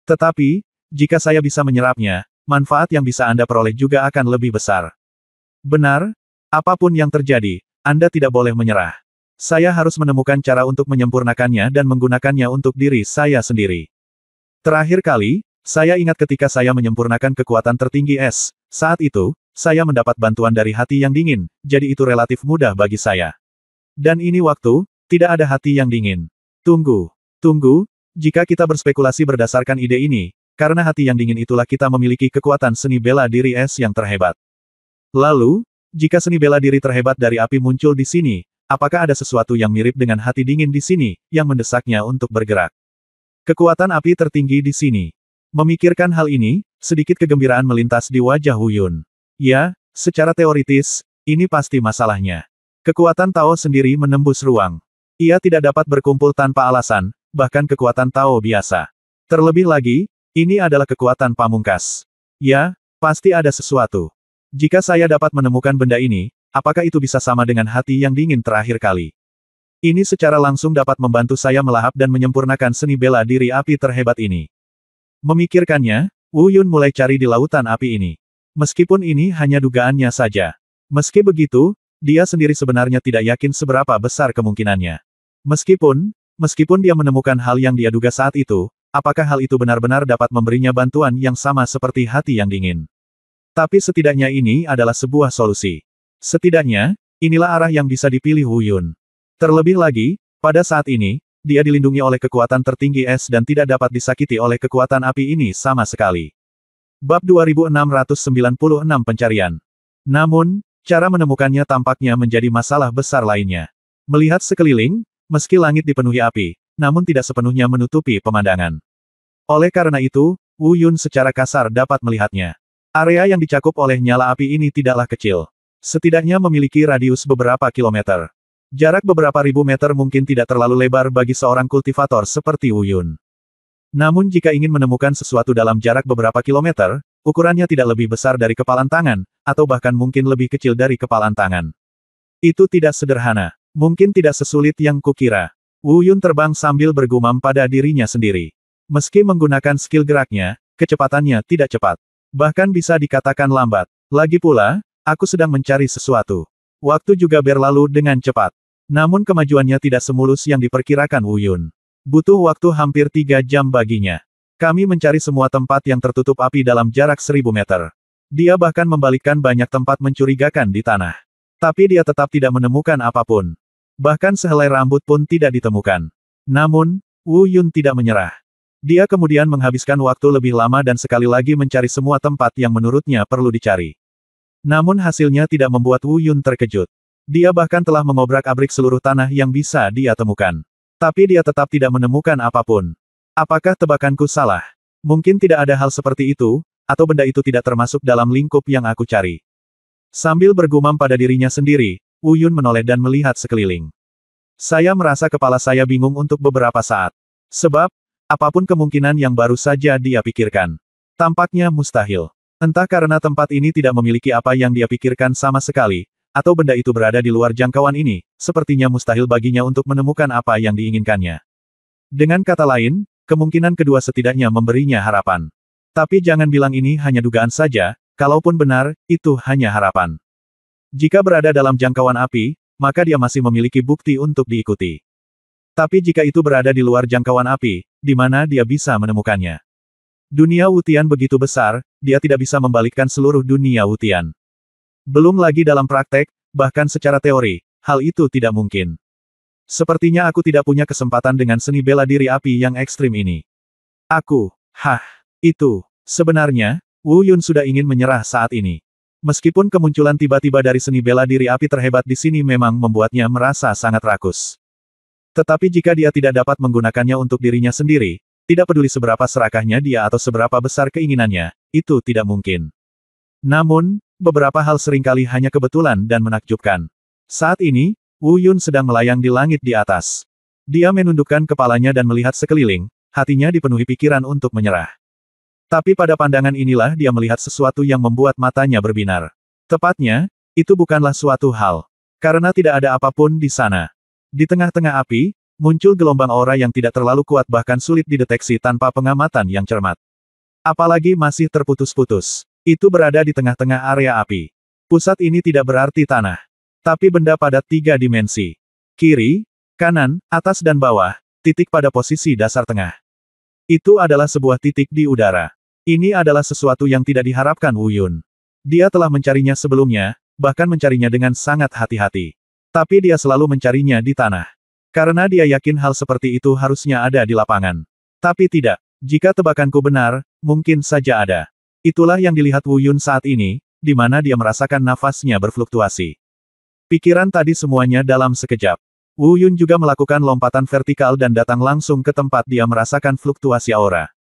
Tetapi, jika saya bisa menyerapnya, manfaat yang bisa Anda peroleh juga akan lebih besar. Benar, apapun yang terjadi, Anda tidak boleh menyerah. Saya harus menemukan cara untuk menyempurnakannya dan menggunakannya untuk diri saya sendiri. Terakhir kali, saya ingat ketika saya menyempurnakan kekuatan tertinggi es, saat itu, saya mendapat bantuan dari hati yang dingin, jadi itu relatif mudah bagi saya. Dan ini waktu, tidak ada hati yang dingin. Tunggu. Jika kita berspekulasi berdasarkan ide ini, karena hati yang dingin itulah kita memiliki kekuatan seni bela diri es yang terhebat. Lalu, jika seni bela diri terhebat dari api muncul di sini, apakah ada sesuatu yang mirip dengan hati dingin di sini, yang mendesaknya untuk bergerak? Kekuatan api tertinggi di sini. Memikirkan hal ini, sedikit kegembiraan melintas di wajah Wu Yun. Ya, secara teoritis, ini pasti masalahnya. Kekuatan Tao sendiri menembus ruang. Ia tidak dapat berkumpul tanpa alasan, bahkan kekuatan Tao biasa. Terlebih lagi, ini adalah kekuatan pamungkas. Ya, pasti ada sesuatu. Jika saya dapat menemukan benda ini, apakah itu bisa sama dengan hati yang dingin terakhir kali? Ini secara langsung dapat membantu saya melahap dan menyempurnakan seni bela diri api terhebat ini. Memikirkannya, Wu Yun mulai cari di lautan api ini. Meskipun ini hanya dugaannya saja. Meski begitu, dia sendiri sebenarnya tidak yakin seberapa besar kemungkinannya. Meskipun dia menemukan hal yang dia duga saat itu, apakah hal itu benar-benar dapat memberinya bantuan yang sama seperti hati yang dingin? Tapi setidaknya ini adalah sebuah solusi. Setidaknya, Inilah arah yang bisa dipilih Wu Yun. Terlebih lagi, pada saat ini, dia dilindungi oleh kekuatan tertinggi es dan tidak dapat disakiti oleh kekuatan api ini sama sekali. Bab 2696 Pencarian. Namun, cara menemukannya tampaknya menjadi masalah besar lainnya. Melihat sekeliling, meski langit dipenuhi api, namun tidak sepenuhnya menutupi pemandangan. Oleh karena itu, Wu Yun secara kasar dapat melihatnya. Area yang dicakup oleh nyala api ini tidaklah kecil. Setidaknya memiliki radius beberapa kilometer. Jarak beberapa ribu meter mungkin tidak terlalu lebar bagi seorang kultivator seperti Wu Yun. Namun jika ingin menemukan sesuatu dalam jarak beberapa kilometer, ukurannya tidak lebih besar dari kepalan tangan, atau bahkan mungkin lebih kecil dari kepalan tangan. Itu tidak sederhana. Mungkin tidak sesulit yang kukira. Wu Yun terbang sambil bergumam pada dirinya sendiri. Meski menggunakan skill geraknya, kecepatannya tidak cepat. Bahkan bisa dikatakan lambat. Lagi pula, aku sedang mencari sesuatu. Waktu juga berlalu dengan cepat. Namun kemajuannya tidak semulus yang diperkirakan Wu Yun. Butuh waktu hampir 3 jam baginya. Kami mencari semua tempat yang tertutup api dalam jarak 1000 meter. Dia bahkan membalikkan banyak tempat mencurigakan di tanah. Tapi dia tetap tidak menemukan apapun. Bahkan sehelai rambut pun tidak ditemukan. Namun, Wu Yun tidak menyerah. Dia kemudian menghabiskan waktu lebih lama dan sekali lagi mencari semua tempat yang menurutnya perlu dicari. Namun hasilnya tidak membuat Wu Yun terkejut. Dia bahkan telah mengobrak-abrik seluruh tanah yang bisa dia temukan. Tapi dia tetap tidak menemukan apapun. Apakah tebakanku salah? Mungkin tidak ada hal seperti itu, atau benda itu tidak termasuk dalam lingkup yang aku cari. Sambil bergumam pada dirinya sendiri, Wu Yun menoleh dan melihat sekeliling. Saya merasa kepala saya bingung untuk beberapa saat. Sebab, apapun kemungkinan yang baru saja dia pikirkan. Tampaknya mustahil. Entah karena tempat ini tidak memiliki apa yang dia pikirkan sama sekali, atau benda itu berada di luar jangkauan ini, sepertinya mustahil baginya untuk menemukan apa yang diinginkannya. Dengan kata lain, kemungkinan kedua setidaknya memberinya harapan. Tapi jangan bilang ini hanya dugaan saja, kalaupun benar, itu hanya harapan. Jika berada dalam jangkauan api, maka dia masih memiliki bukti untuk diikuti. Tapi jika itu berada di luar jangkauan api, di mana dia bisa menemukannya? Dunia Wutian begitu besar, dia tidak bisa membalikkan seluruh dunia Wutian. Belum lagi dalam praktek, bahkan secara teori, hal itu tidak mungkin. Sepertinya aku tidak punya kesempatan dengan seni bela diri api yang ekstrim ini. Itu, sebenarnya, Wu Yun sudah ingin menyerah saat ini. Meskipun kemunculan tiba-tiba dari seni bela diri api terhebat di sini memang membuatnya merasa sangat rakus. Tetapi jika dia tidak dapat menggunakannya untuk dirinya sendiri, tidak peduli seberapa serakahnya dia atau seberapa besar keinginannya, itu tidak mungkin. Namun, beberapa hal seringkali hanya kebetulan dan menakjubkan. Saat ini, Wu Yun sedang melayang di langit di atas. Dia menundukkan kepalanya dan melihat sekeliling, hatinya dipenuhi pikiran untuk menyerah. Tapi pada pandangan inilah dia melihat sesuatu yang membuat matanya berbinar. Tepatnya, itu bukanlah suatu hal. Karena tidak ada apapun di sana. Di tengah-tengah api, muncul gelombang aura yang tidak terlalu kuat bahkan sulit dideteksi tanpa pengamatan yang cermat. Apalagi masih terputus-putus. Itu berada di tengah-tengah area api. Pusat ini tidak berarti tanah. Tapi benda pada 3 dimensi. Kiri, kanan, atas dan bawah, titik pada posisi dasar tengah. Itu adalah sebuah titik di udara. Ini adalah sesuatu yang tidak diharapkan Wu Yun. Dia telah mencarinya sebelumnya, bahkan mencarinya dengan sangat hati-hati. Tapi dia selalu mencarinya di tanah. Karena dia yakin hal seperti itu harusnya ada di lapangan. Tapi tidak. Jika tebakanku benar, mungkin saja ada. Itulah yang dilihat Wu Yun saat ini, di mana dia merasakan nafasnya berfluktuasi. Pikiran tadi semuanya dalam sekejap. Wu Yun juga melakukan lompatan vertikal dan datang langsung ke tempat dia merasakan fluktuasi aura.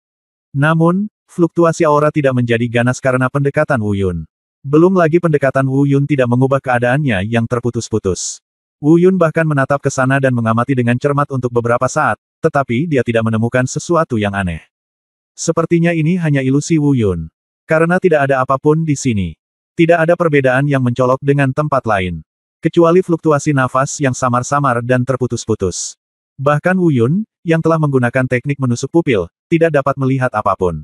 Namun, fluktuasi aura tidak menjadi ganas karena pendekatan Wu Yun. Belum lagi pendekatan Wu Yun tidak mengubah keadaannya yang terputus-putus. Wu Yun bahkan menatap ke sana dan mengamati dengan cermat untuk beberapa saat, tetapi dia tidak menemukan sesuatu yang aneh. Sepertinya ini hanya ilusi Wu Yun. Karena tidak ada apapun di sini. Tidak ada perbedaan yang mencolok dengan tempat lain. Kecuali fluktuasi nafas yang samar-samar dan terputus-putus. Bahkan Wu Yun, yang telah menggunakan teknik menusuk pupil, tidak dapat melihat apapun.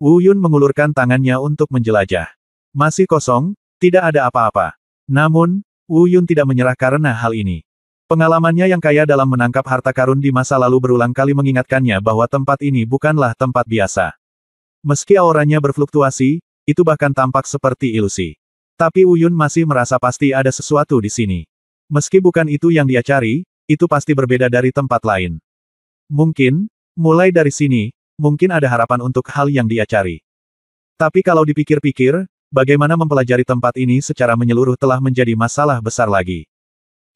Wu Yun mengulurkan tangannya untuk menjelajah. Masih kosong, tidak ada apa-apa. Namun, Wu Yun tidak menyerah karena hal ini. Pengalamannya yang kaya dalam menangkap harta karun di masa lalu berulang kali mengingatkannya bahwa tempat ini bukanlah tempat biasa. Meski auranya berfluktuasi, itu bahkan tampak seperti ilusi. Tapi Wu Yun masih merasa pasti ada sesuatu di sini. Meski bukan itu yang dia cari, itu pasti berbeda dari tempat lain. Mungkin, mulai dari sini, mungkin ada harapan untuk hal yang dia cari. Tapi kalau dipikir-pikir, bagaimana mempelajari tempat ini secara menyeluruh telah menjadi masalah besar lagi.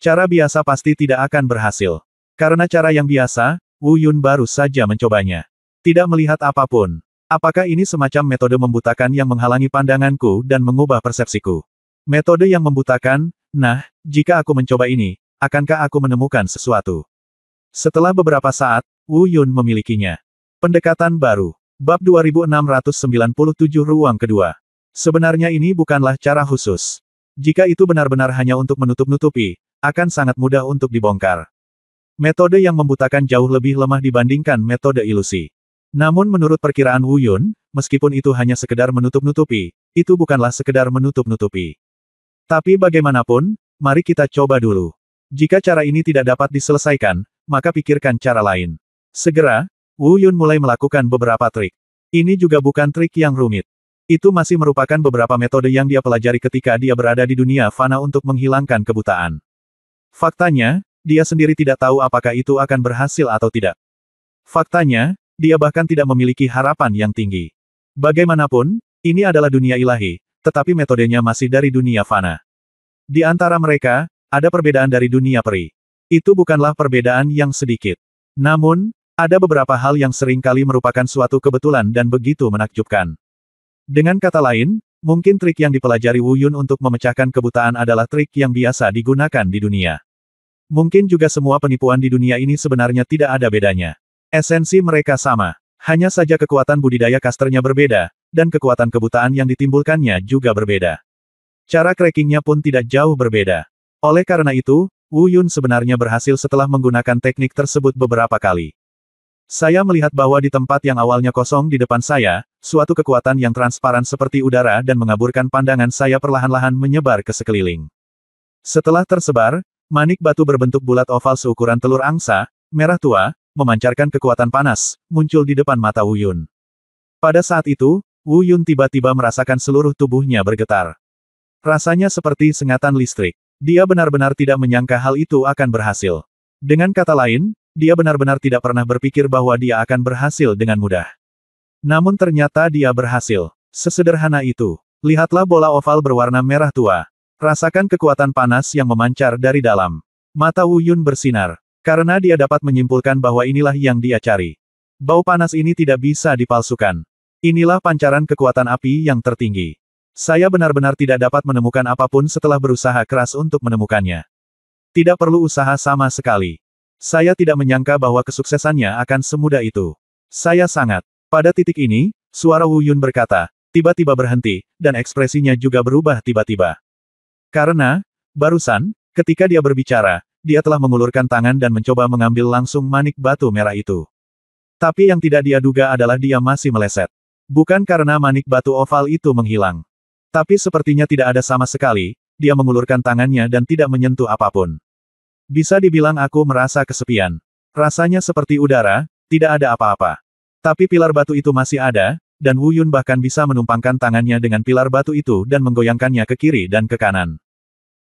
Cara biasa pasti tidak akan berhasil. Karena cara yang biasa, Wu Yun baru saja mencobanya. Tidak melihat apapun. Apakah ini semacam metode membutakan yang menghalangi pandanganku dan mengubah persepsiku? Metode yang membutakan, nah, jika aku mencoba ini, akankah aku menemukan sesuatu? Setelah beberapa saat, Wu Yun memilikinya. Pendekatan baru. Bab 2697 Ruang Kedua. Sebenarnya ini bukanlah cara khusus. Jika itu benar-benar hanya untuk menutup-nutupi, akan sangat mudah untuk dibongkar. Metode yang membutakan jauh lebih lemah dibandingkan metode ilusi. Namun menurut perkiraan Wu Yun, meskipun itu hanya sekedar menutup-nutupi, itu bukanlah sekedar menutup-nutupi. Tapi bagaimanapun, mari kita coba dulu. Jika cara ini tidak dapat diselesaikan, maka pikirkan cara lain. Segera, Wu Yun mulai melakukan beberapa trik. Ini juga bukan trik yang rumit. Itu masih merupakan beberapa metode yang dia pelajari ketika dia berada di dunia fana untuk menghilangkan kebutaan. Faktanya, dia sendiri tidak tahu apakah itu akan berhasil atau tidak. Faktanya, dia bahkan tidak memiliki harapan yang tinggi. Bagaimanapun, ini adalah dunia ilahi, tetapi metodenya masih dari dunia fana. Di antara mereka, ada perbedaan dari dunia peri. Itu bukanlah perbedaan yang sedikit. Namun, ada beberapa hal yang sering kali merupakan suatu kebetulan dan begitu menakjubkan. Dengan kata lain, mungkin trik yang dipelajari Wu Yun untuk memecahkan kebutaan adalah trik yang biasa digunakan di dunia. Mungkin juga semua penipuan di dunia ini sebenarnya tidak ada bedanya. Esensi mereka sama. Hanya saja kekuatan budidaya casternya berbeda, dan kekuatan kebutaan yang ditimbulkannya juga berbeda. Cara crackingnya pun tidak jauh berbeda. Oleh karena itu, Wu Yun sebenarnya berhasil setelah menggunakan teknik tersebut beberapa kali. Saya melihat bahwa di tempat yang awalnya kosong di depan saya, suatu kekuatan yang transparan seperti udara dan mengaburkan pandangan saya perlahan-lahan menyebar ke sekeliling. Setelah tersebar, manik batu berbentuk bulat oval seukuran telur angsa, merah tua, memancarkan kekuatan panas, muncul di depan mata Wu Yun. Pada saat itu, Wu Yun tiba-tiba merasakan seluruh tubuhnya bergetar. Rasanya seperti sengatan listrik. Dia benar-benar tidak menyangka hal itu akan berhasil. Dengan kata lain, dia benar-benar tidak pernah berpikir bahwa dia akan berhasil dengan mudah. Namun ternyata dia berhasil. Sesederhana itu. Lihatlah bola oval berwarna merah tua. Rasakan kekuatan panas yang memancar dari dalam. Mata Wu Yun bersinar. Karena dia dapat menyimpulkan bahwa inilah yang dia cari. Bau panas ini tidak bisa dipalsukan. Inilah pancaran kekuatan api yang tertinggi. Saya benar-benar tidak dapat menemukan apapun setelah berusaha keras untuk menemukannya. Tidak perlu usaha sama sekali. Saya tidak menyangka bahwa kesuksesannya akan semudah itu. Saya sangat. Pada titik ini, suara Wu Yun berkata, tiba-tiba berhenti, dan ekspresinya juga berubah tiba-tiba. Karena, barusan, ketika dia berbicara, dia telah mengulurkan tangan dan mencoba mengambil langsung manik batu merah itu. Tapi yang tidak dia duga adalah dia masih meleset. Bukan karena manik batu oval itu menghilang. Tapi sepertinya tidak ada sama sekali, dia mengulurkan tangannya dan tidak menyentuh apapun. Bisa dibilang aku merasa kesepian. Rasanya seperti udara, tidak ada apa-apa. Tapi pilar batu itu masih ada, dan Wu Yun bahkan bisa menumpangkan tangannya dengan pilar batu itu dan menggoyangkannya ke kiri dan ke kanan.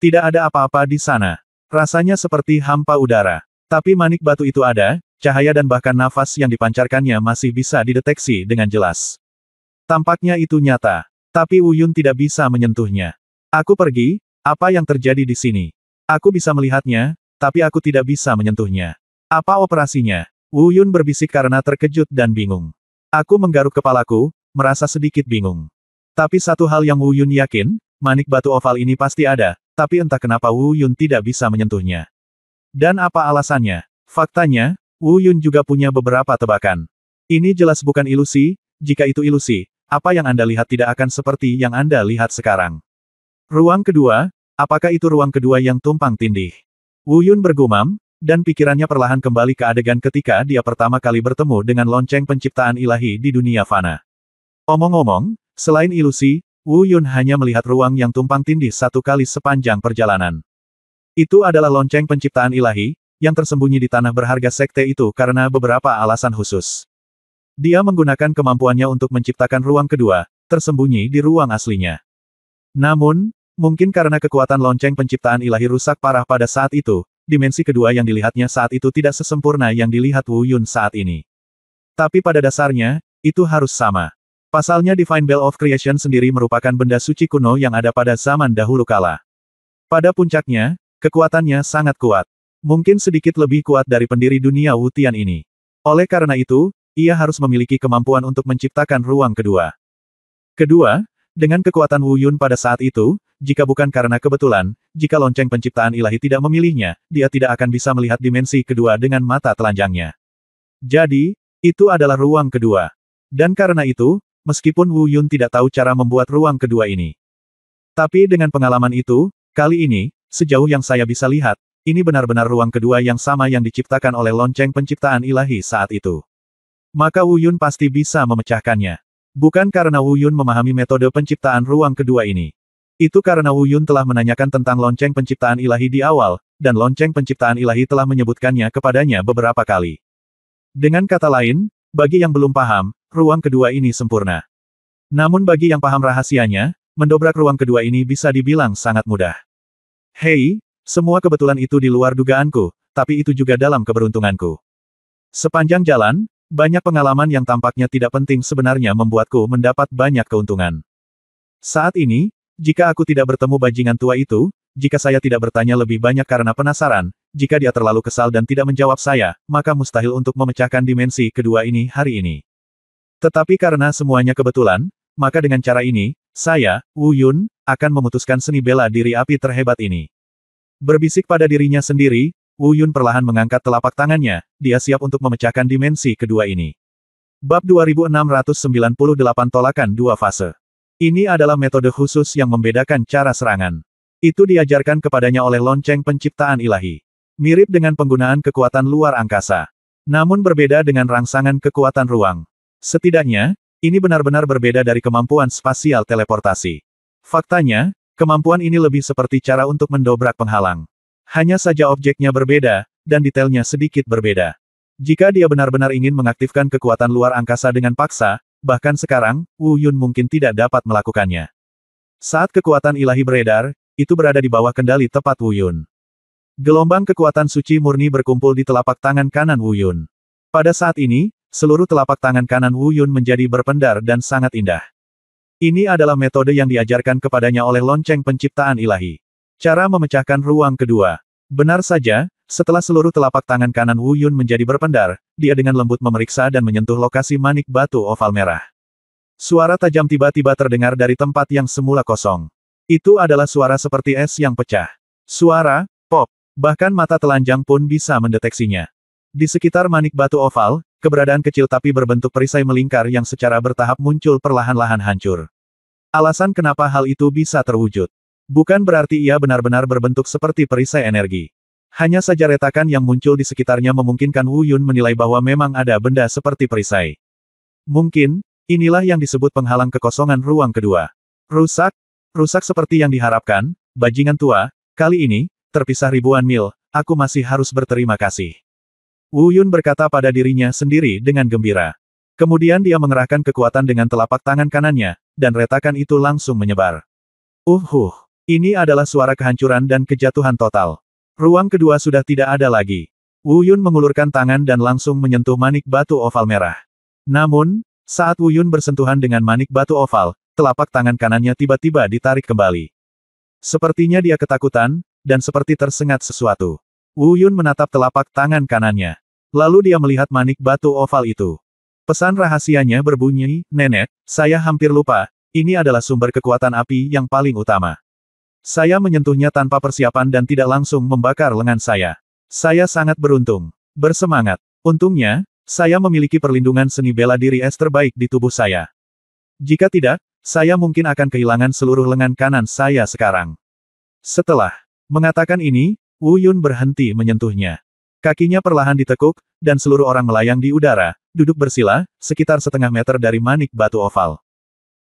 Tidak ada apa-apa di sana. Rasanya seperti hampa udara. Tapi manik batu itu ada, cahaya dan bahkan nafas yang dipancarkannya masih bisa dideteksi dengan jelas. Tampaknya itu nyata. Tapi Wu Yun tidak bisa menyentuhnya. Aku pergi, apa yang terjadi di sini? Aku bisa melihatnya, tapi aku tidak bisa menyentuhnya. Apa operasinya? Wu Yun berbisik karena terkejut dan bingung. Aku menggaruk kepalaku, merasa sedikit bingung. Tapi satu hal yang Wu Yun yakin, manik batu oval ini pasti ada, tapi entah kenapa Wu Yun tidak bisa menyentuhnya. Dan apa alasannya? Faktanya, Wu Yun juga punya beberapa tebakan. Ini jelas bukan ilusi, jika itu ilusi, apa yang Anda lihat tidak akan seperti yang Anda lihat sekarang. Ruang kedua, apakah itu ruang kedua yang tumpang tindih? Wu Yun bergumam, dan pikirannya perlahan kembali ke adegan ketika dia pertama kali bertemu dengan lonceng penciptaan ilahi di dunia fana. Omong-omong, selain ilusi, Wu Yun hanya melihat ruang yang tumpang tindih satu kali sepanjang perjalanan. Itu adalah lonceng penciptaan ilahi, yang tersembunyi di tanah berharga sekte itu karena beberapa alasan khusus. Dia menggunakan kemampuannya untuk menciptakan ruang kedua, tersembunyi di ruang aslinya. Namun, Mungkin karena kekuatan lonceng penciptaan ilahi rusak parah pada saat itu, dimensi kedua yang dilihatnya saat itu tidak sesempurna yang dilihat Wu Yun saat ini. Tapi pada dasarnya, itu harus sama. Pasalnya Divine Bell of Creation sendiri merupakan benda suci kuno yang ada pada zaman dahulu kala. Pada puncaknya, kekuatannya sangat kuat. Mungkin sedikit lebih kuat dari pendiri dunia Wu Tian ini. Oleh karena itu, ia harus memiliki kemampuan untuk menciptakan ruang kedua. Kedua, dengan kekuatan Wu Yun pada saat itu, jika bukan karena kebetulan, jika lonceng penciptaan ilahi tidak memilihnya, dia tidak akan bisa melihat dimensi kedua dengan mata telanjangnya. Jadi, itu adalah ruang kedua. Dan karena itu, meskipun Wu Yun tidak tahu cara membuat ruang kedua ini. Tapi dengan pengalaman itu, kali ini, sejauh yang saya bisa lihat, ini benar-benar ruang kedua yang sama yang diciptakan oleh lonceng penciptaan ilahi saat itu. Maka Wu Yun pasti bisa memecahkannya. Bukan karena Wu Yun memahami metode penciptaan ruang kedua ini. Itu karena Wu Yun telah menanyakan tentang lonceng penciptaan ilahi di awal, dan lonceng penciptaan ilahi telah menyebutkannya kepadanya beberapa kali. Dengan kata lain, bagi yang belum paham, ruang kedua ini sempurna. Namun bagi yang paham rahasianya, mendobrak ruang kedua ini bisa dibilang sangat mudah. Hei, semua kebetulan itu di luar dugaanku, tapi itu juga dalam keberuntunganku. Sepanjang jalan, banyak pengalaman yang tampaknya tidak penting sebenarnya membuatku mendapat banyak keuntungan. Saat ini, jika aku tidak bertemu bajingan tua itu, jika saya tidak bertanya lebih banyak karena penasaran, jika dia terlalu kesal dan tidak menjawab saya, maka mustahil untuk memecahkan dimensi kedua ini hari ini. Tetapi karena semuanya kebetulan, maka dengan cara ini, saya, Wu Yun, akan memutuskan seni bela diri api terhebat ini. Berbisik pada dirinya sendiri, Wu Yun perlahan mengangkat telapak tangannya, dia siap untuk memecahkan dimensi kedua ini. Bab 2698 Tolakan Dua Fase. Ini adalah metode khusus yang membedakan cara serangan. Itu diajarkan kepadanya oleh lonceng penciptaan ilahi. Mirip dengan penggunaan kekuatan luar angkasa. Namun berbeda dengan rangsangan kekuatan ruang. Setidaknya, ini benar-benar berbeda dari kemampuan spasial teleportasi. Faktanya, kemampuan ini lebih seperti cara untuk mendobrak penghalang. Hanya saja objeknya berbeda, dan detailnya sedikit berbeda. Jika dia benar-benar ingin mengaktifkan kekuatan luar angkasa dengan paksa, bahkan sekarang, Wu Yun mungkin tidak dapat melakukannya. Saat kekuatan ilahi beredar, itu berada di bawah kendali tepat Wu Yun. Gelombang kekuatan suci murni berkumpul di telapak tangan kanan Wu Yun. Pada saat ini, seluruh telapak tangan kanan Wu Yun menjadi berpendar dan sangat indah. Ini adalah metode yang diajarkan kepadanya oleh lonceng penciptaan ilahi. Cara memecahkan ruang kedua. Benar saja, setelah seluruh telapak tangan kanan Wu Yun menjadi berpendar, dia dengan lembut memeriksa dan menyentuh lokasi manik batu oval merah. Suara tajam tiba-tiba terdengar dari tempat yang semula kosong. Itu adalah suara seperti es yang pecah. Suara, pop, bahkan mata telanjang pun bisa mendeteksinya. Di sekitar manik batu oval, keberadaan kecil tapi berbentuk perisai melingkar yang secara bertahap muncul perlahan-lahan hancur. Alasan kenapa hal itu bisa terwujud. Bukan berarti ia benar-benar berbentuk seperti perisai energi. Hanya saja retakan yang muncul di sekitarnya memungkinkan Wu Yun menilai bahwa memang ada benda seperti perisai. Mungkin, inilah yang disebut penghalang kekosongan ruang kedua. Rusak seperti yang diharapkan, bajingan tua, kali ini, terpisah ribuan mil, aku masih harus berterima kasih. Wu Yun berkata pada dirinya sendiri dengan gembira. Kemudian dia mengerahkan kekuatan dengan telapak tangan kanannya, dan retakan itu langsung menyebar. Ini adalah suara kehancuran dan kejatuhan total. Ruang kedua sudah tidak ada lagi. Wu Yun mengulurkan tangan dan langsung menyentuh manik batu oval merah. Namun, saat Wu Yun bersentuhan dengan manik batu oval, telapak tangan kanannya tiba-tiba ditarik kembali. Sepertinya dia ketakutan, dan seperti tersengat sesuatu. Wu Yun menatap telapak tangan kanannya. Lalu dia melihat manik batu oval itu. Pesan rahasianya berbunyi, "Nenek, saya hampir lupa, ini adalah sumber kekuatan api yang paling utama. Saya menyentuhnya tanpa persiapan dan tidak langsung membakar lengan saya. Saya sangat beruntung. Bersemangat. Untungnya, saya memiliki perlindungan seni bela diri es terbaik di tubuh saya. Jika tidak, saya mungkin akan kehilangan seluruh lengan kanan saya sekarang." Setelah mengatakan ini, Wu Yun berhenti menyentuhnya. Kakinya perlahan ditekuk, dan seluruh orang melayang di udara, duduk bersila, sekitar setengah meter dari manik batu oval.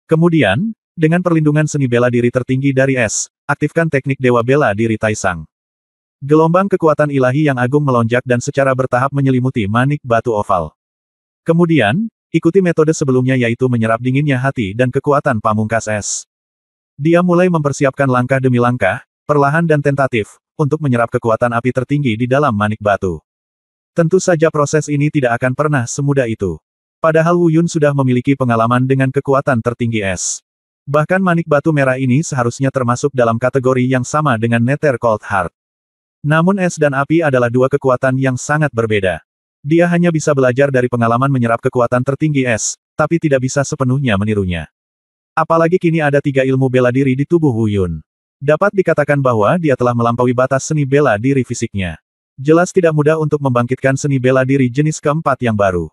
Kemudian, dengan perlindungan seni bela diri tertinggi dari es, aktifkan teknik Dewa Bela Diri Taisang. Gelombang kekuatan ilahi yang agung melonjak dan secara bertahap menyelimuti manik batu oval. Kemudian, ikuti metode sebelumnya yaitu menyerap dinginnya hati dan kekuatan pamungkas es. Dia mulai mempersiapkan langkah demi langkah, perlahan dan tentatif, untuk menyerap kekuatan api tertinggi di dalam manik batu. Tentu saja proses ini tidak akan pernah semudah itu. Padahal Wu Yun sudah memiliki pengalaman dengan kekuatan tertinggi es. Bahkan manik batu merah ini seharusnya termasuk dalam kategori yang sama dengan Nether Cold Heart. Namun es dan api adalah dua kekuatan yang sangat berbeda. Dia hanya bisa belajar dari pengalaman menyerap kekuatan tertinggi es, tapi tidak bisa sepenuhnya menirunya. Apalagi kini ada 3 ilmu bela diri di tubuh Wu Yun. Dapat dikatakan bahwa dia telah melampaui batas seni bela diri fisiknya. Jelas tidak mudah untuk membangkitkan seni bela diri jenis keempat yang baru.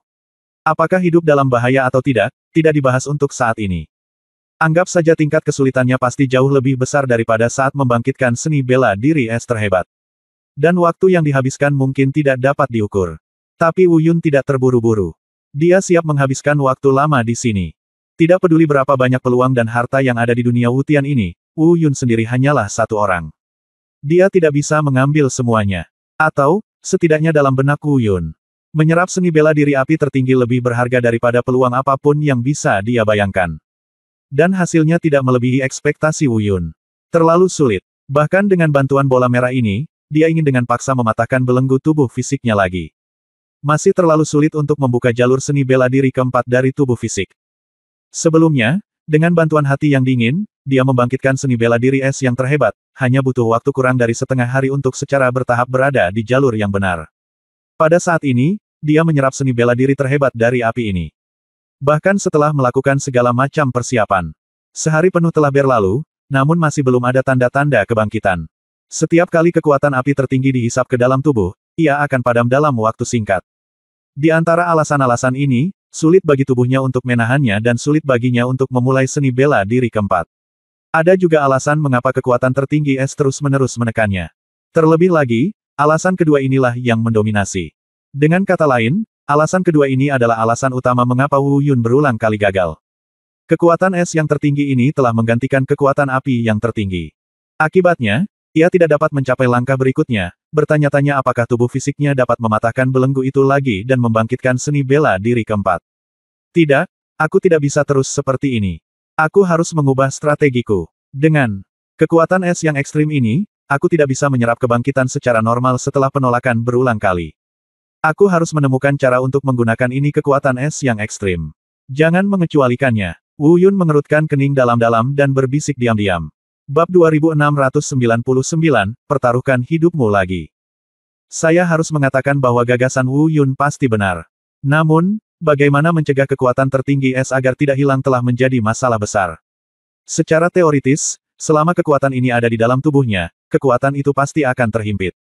Apakah hidup dalam bahaya atau tidak dibahas untuk saat ini. Anggap saja tingkat kesulitannya pasti jauh lebih besar daripada saat membangkitkan seni bela diri es terhebat. Dan waktu yang dihabiskan mungkin tidak dapat diukur. Tapi Wu Yun tidak terburu-buru. Dia siap menghabiskan waktu lama di sini. Tidak peduli berapa banyak peluang dan harta yang ada di dunia Wutian ini, Wu Yun sendiri hanyalah satu orang. Dia tidak bisa mengambil semuanya. Atau, setidaknya dalam benak Wu Yun. Menyerap seni bela diri api tertinggi lebih berharga daripada peluang apapun yang bisa dia bayangkan. Dan hasilnya tidak melebihi ekspektasi Wu Yun. Terlalu sulit. Bahkan dengan bantuan bola merah ini, dia ingin dengan paksa mematahkan belenggu tubuh fisiknya lagi. Masih terlalu sulit untuk membuka jalur seni bela diri keempat dari tubuh fisik. Sebelumnya, dengan bantuan hati yang dingin, dia membangkitkan seni bela diri es yang terhebat, hanya butuh waktu kurang dari setengah hari untuk secara bertahap berada di jalur yang benar. Pada saat ini, dia menyerap seni bela diri terhebat dari api ini. Bahkan setelah melakukan segala macam persiapan. Sehari penuh telah berlalu, namun masih belum ada tanda-tanda kebangkitan. Setiap kali kekuatan api tertinggi dihisap ke dalam tubuh, ia akan padam dalam waktu singkat. Di antara alasan-alasan ini, sulit bagi tubuhnya untuk menahannya dan sulit baginya untuk memulai seni bela diri keempat. Ada juga alasan mengapa kekuatan tertinggi es terus-menerus menekannya. Terlebih lagi, alasan kedua inilah yang mendominasi. Dengan kata lain, alasan kedua ini adalah alasan utama mengapa Wu Yun berulang kali gagal. Kekuatan es yang tertinggi ini telah menggantikan kekuatan api yang tertinggi. Akibatnya, ia tidak dapat mencapai langkah berikutnya, bertanya-tanya apakah tubuh fisiknya dapat mematahkan belenggu itu lagi dan membangkitkan seni bela diri keempat. Tidak, aku tidak bisa terus seperti ini. Aku harus mengubah strategiku. Dengan kekuatan es yang ekstrim ini, aku tidak bisa menyerap kebangkitan secara normal setelah penolakan berulang kali. Aku harus menemukan cara untuk menggunakan ini kekuatan es yang ekstrim. Jangan mengecualikannya. Wu Yun mengerutkan kening dalam-dalam dan berbisik diam-diam. Bab 2699, Pertaruhkan hidupmu lagi. Saya harus mengatakan bahwa gagasan Wu Yun pasti benar. Namun, bagaimana mencegah kekuatan tertinggi es agar tidak hilang telah menjadi masalah besar. Secara teoritis, selama kekuatan ini ada di dalam tubuhnya, kekuatan itu pasti akan terhimpit.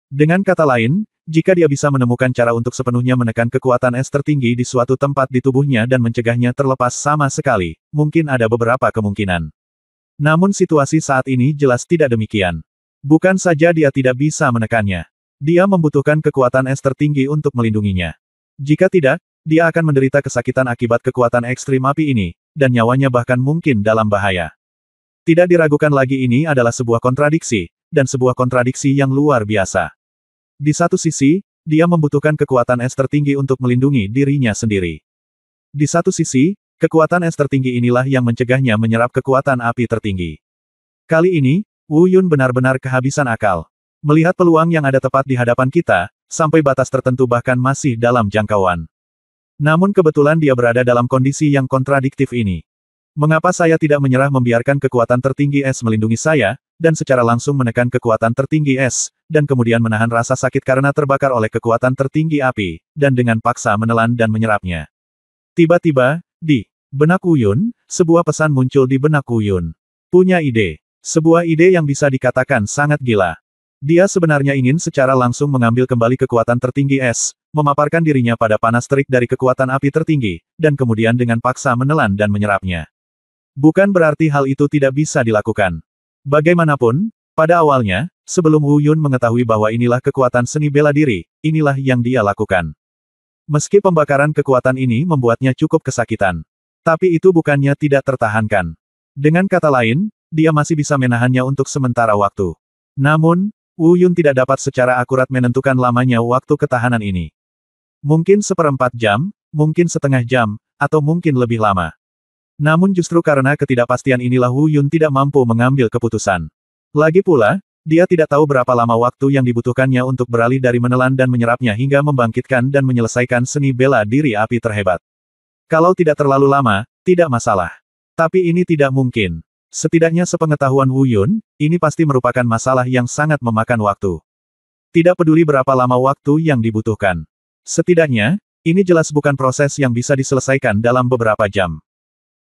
Dengan kata lain, jika dia bisa menemukan cara untuk sepenuhnya menekan kekuatan es tertinggi di suatu tempat di tubuhnya dan mencegahnya terlepas sama sekali, mungkin ada beberapa kemungkinan. Namun situasi saat ini jelas tidak demikian. Bukan saja dia tidak bisa menekannya. Dia membutuhkan kekuatan es tertinggi untuk melindunginya. Jika tidak, dia akan menderita kesakitan akibat kekuatan ekstrim api ini, dan nyawanya bahkan mungkin dalam bahaya. Tidak diragukan lagi ini adalah sebuah kontradiksi, dan sebuah kontradiksi yang luar biasa. Di satu sisi, dia membutuhkan kekuatan es tertinggi untuk melindungi dirinya sendiri. Di satu sisi, kekuatan es tertinggi inilah yang mencegahnya menyerap kekuatan api tertinggi. Kali ini, Wu Yun benar-benar kehabisan akal. Melihat peluang yang ada tepat di hadapan kita, sampai batas tertentu bahkan masih dalam jangkauan. Namun kebetulan dia berada dalam kondisi yang kontradiktif ini. Mengapa saya tidak menyerah membiarkan kekuatan tertinggi es melindungi saya, dan secara langsung menekan kekuatan tertinggi es, dan kemudian menahan rasa sakit karena terbakar oleh kekuatan tertinggi api, dan dengan paksa menelan dan menyerapnya. Tiba-tiba, di benak Wu Yun, sebuah pesan muncul di benak Wu Yun. Punya ide. Sebuah ide yang bisa dikatakan sangat gila. Dia sebenarnya ingin secara langsung mengambil kembali kekuatan tertinggi es, memaparkan dirinya pada panas terik dari kekuatan api tertinggi, dan kemudian dengan paksa menelan dan menyerapnya. Bukan berarti hal itu tidak bisa dilakukan. Bagaimanapun, pada awalnya, sebelum Wu Yun mengetahui bahwa inilah kekuatan seni bela diri, inilah yang dia lakukan. Meski pembakaran kekuatan ini membuatnya cukup kesakitan. Tapi itu bukannya tidak tertahankan. Dengan kata lain, dia masih bisa menahannya untuk sementara waktu. Namun, Wu Yun tidak dapat secara akurat menentukan lamanya waktu ketahanan ini. Mungkin 1/4 jam, mungkin setengah jam, atau mungkin lebih lama. Namun justru karena ketidakpastian inilah Wu Yun tidak mampu mengambil keputusan. Lagi pula, dia tidak tahu berapa lama waktu yang dibutuhkannya untuk beralih dari menelan dan menyerapnya hingga membangkitkan dan menyelesaikan seni bela diri api terhebat. Kalau tidak terlalu lama, tidak masalah. Tapi ini tidak mungkin. Setidaknya sepengetahuan Wu Yun, ini pasti merupakan masalah yang sangat memakan waktu. Tidak peduli berapa lama waktu yang dibutuhkan. Setidaknya, ini jelas bukan proses yang bisa diselesaikan dalam beberapa jam.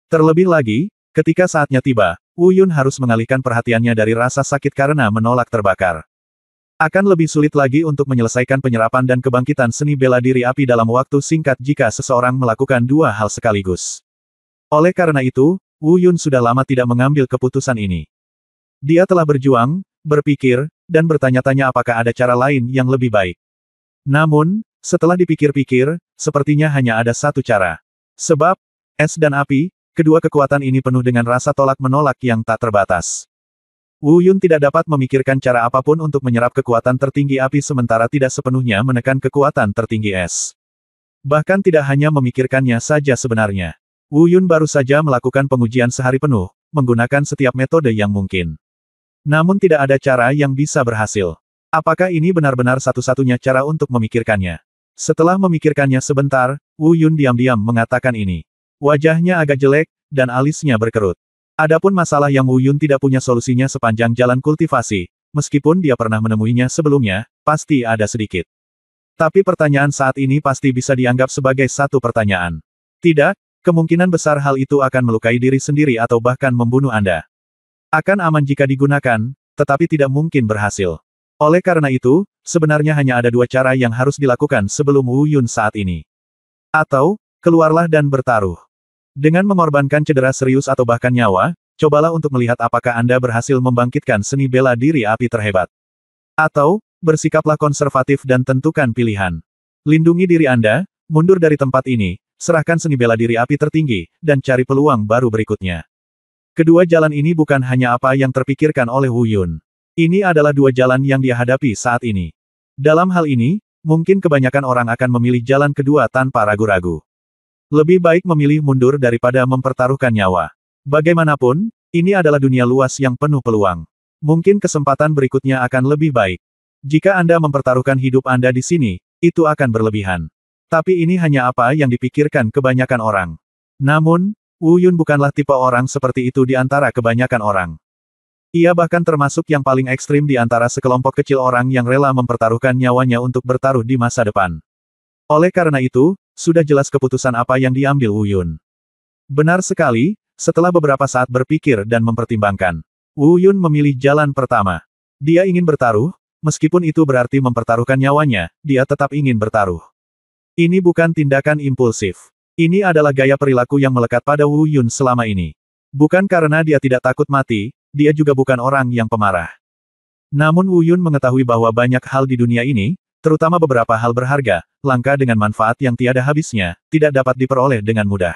Terlebih lagi, ketika saatnya tiba, Wu Yun harus mengalihkan perhatiannya dari rasa sakit karena menolak terbakar. Akan lebih sulit lagi untuk menyelesaikan penyerapan dan kebangkitan seni bela diri api dalam waktu singkat jika seseorang melakukan dua hal sekaligus. Oleh karena itu, Wu Yun sudah lama tidak mengambil keputusan ini. Dia telah berjuang, berpikir, dan bertanya-tanya apakah ada cara lain yang lebih baik. Namun, setelah dipikir-pikir, sepertinya hanya ada satu cara. Sebab, es dan api, kedua kekuatan ini penuh dengan rasa tolak-menolak yang tak terbatas. Wu Yun tidak dapat memikirkan cara apapun untuk menyerap kekuatan tertinggi api sementara tidak sepenuhnya menekan kekuatan tertinggi es. Bahkan tidak hanya memikirkannya saja sebenarnya. Wu Yun baru saja melakukan pengujian sehari penuh, menggunakan setiap metode yang mungkin. Namun tidak ada cara yang bisa berhasil. Apakah ini benar-benar satu-satunya cara untuk memikirkannya? Setelah memikirkannya sebentar, Wu Yun diam-diam mengatakan ini. Wajahnya agak jelek, dan alisnya berkerut. Adapun masalah yang Wu Yun tidak punya solusinya sepanjang jalan kultivasi, meskipun dia pernah menemuinya sebelumnya, pasti ada sedikit. Tapi pertanyaan saat ini pasti bisa dianggap sebagai satu pertanyaan. Tidak, kemungkinan besar hal itu akan melukai diri sendiri atau bahkan membunuh Anda. Akan aman jika digunakan, tetapi tidak mungkin berhasil. Oleh karena itu, sebenarnya hanya ada dua cara yang harus dilakukan sebelum Wu Yun saat ini. Atau, keluarlah dan bertaruh. Dengan mengorbankan cedera serius atau bahkan nyawa, cobalah untuk melihat apakah Anda berhasil membangkitkan seni bela diri api terhebat. Atau, bersikaplah konservatif dan tentukan pilihan. Lindungi diri Anda, mundur dari tempat ini, serahkan seni bela diri api tertinggi, dan cari peluang baru berikutnya. Kedua jalan ini bukan hanya apa yang terpikirkan oleh Wu Yun. Ini adalah dua jalan yang dia hadapi saat ini. Dalam hal ini, mungkin kebanyakan orang akan memilih jalan kedua tanpa ragu-ragu. Lebih baik memilih mundur daripada mempertaruhkan nyawa. Bagaimanapun, ini adalah dunia luas yang penuh peluang. Mungkin kesempatan berikutnya akan lebih baik. Jika Anda mempertaruhkan hidup Anda di sini, itu akan berlebihan. Tapi ini hanya apa yang dipikirkan kebanyakan orang. Namun, Wu Yun bukanlah tipe orang seperti itu di antara kebanyakan orang. Ia bahkan termasuk yang paling ekstrim di antara sekelompok kecil orang yang rela mempertaruhkan nyawanya untuk bertaruh di masa depan. Oleh karena itu, sudah jelas keputusan apa yang diambil Wu Yun. Benar sekali, setelah beberapa saat berpikir dan mempertimbangkan, Wu Yun memilih jalan pertama. Dia ingin bertaruh, meskipun itu berarti mempertaruhkan nyawanya, dia tetap ingin bertaruh. Ini bukan tindakan impulsif. Ini adalah gaya perilaku yang melekat pada Wu Yun selama ini. Bukan karena dia tidak takut mati, dia juga bukan orang yang pemarah. Namun Wu Yun mengetahui bahwa banyak hal di dunia ini, terutama beberapa hal berharga, langka dengan manfaat yang tiada habisnya, tidak dapat diperoleh dengan mudah.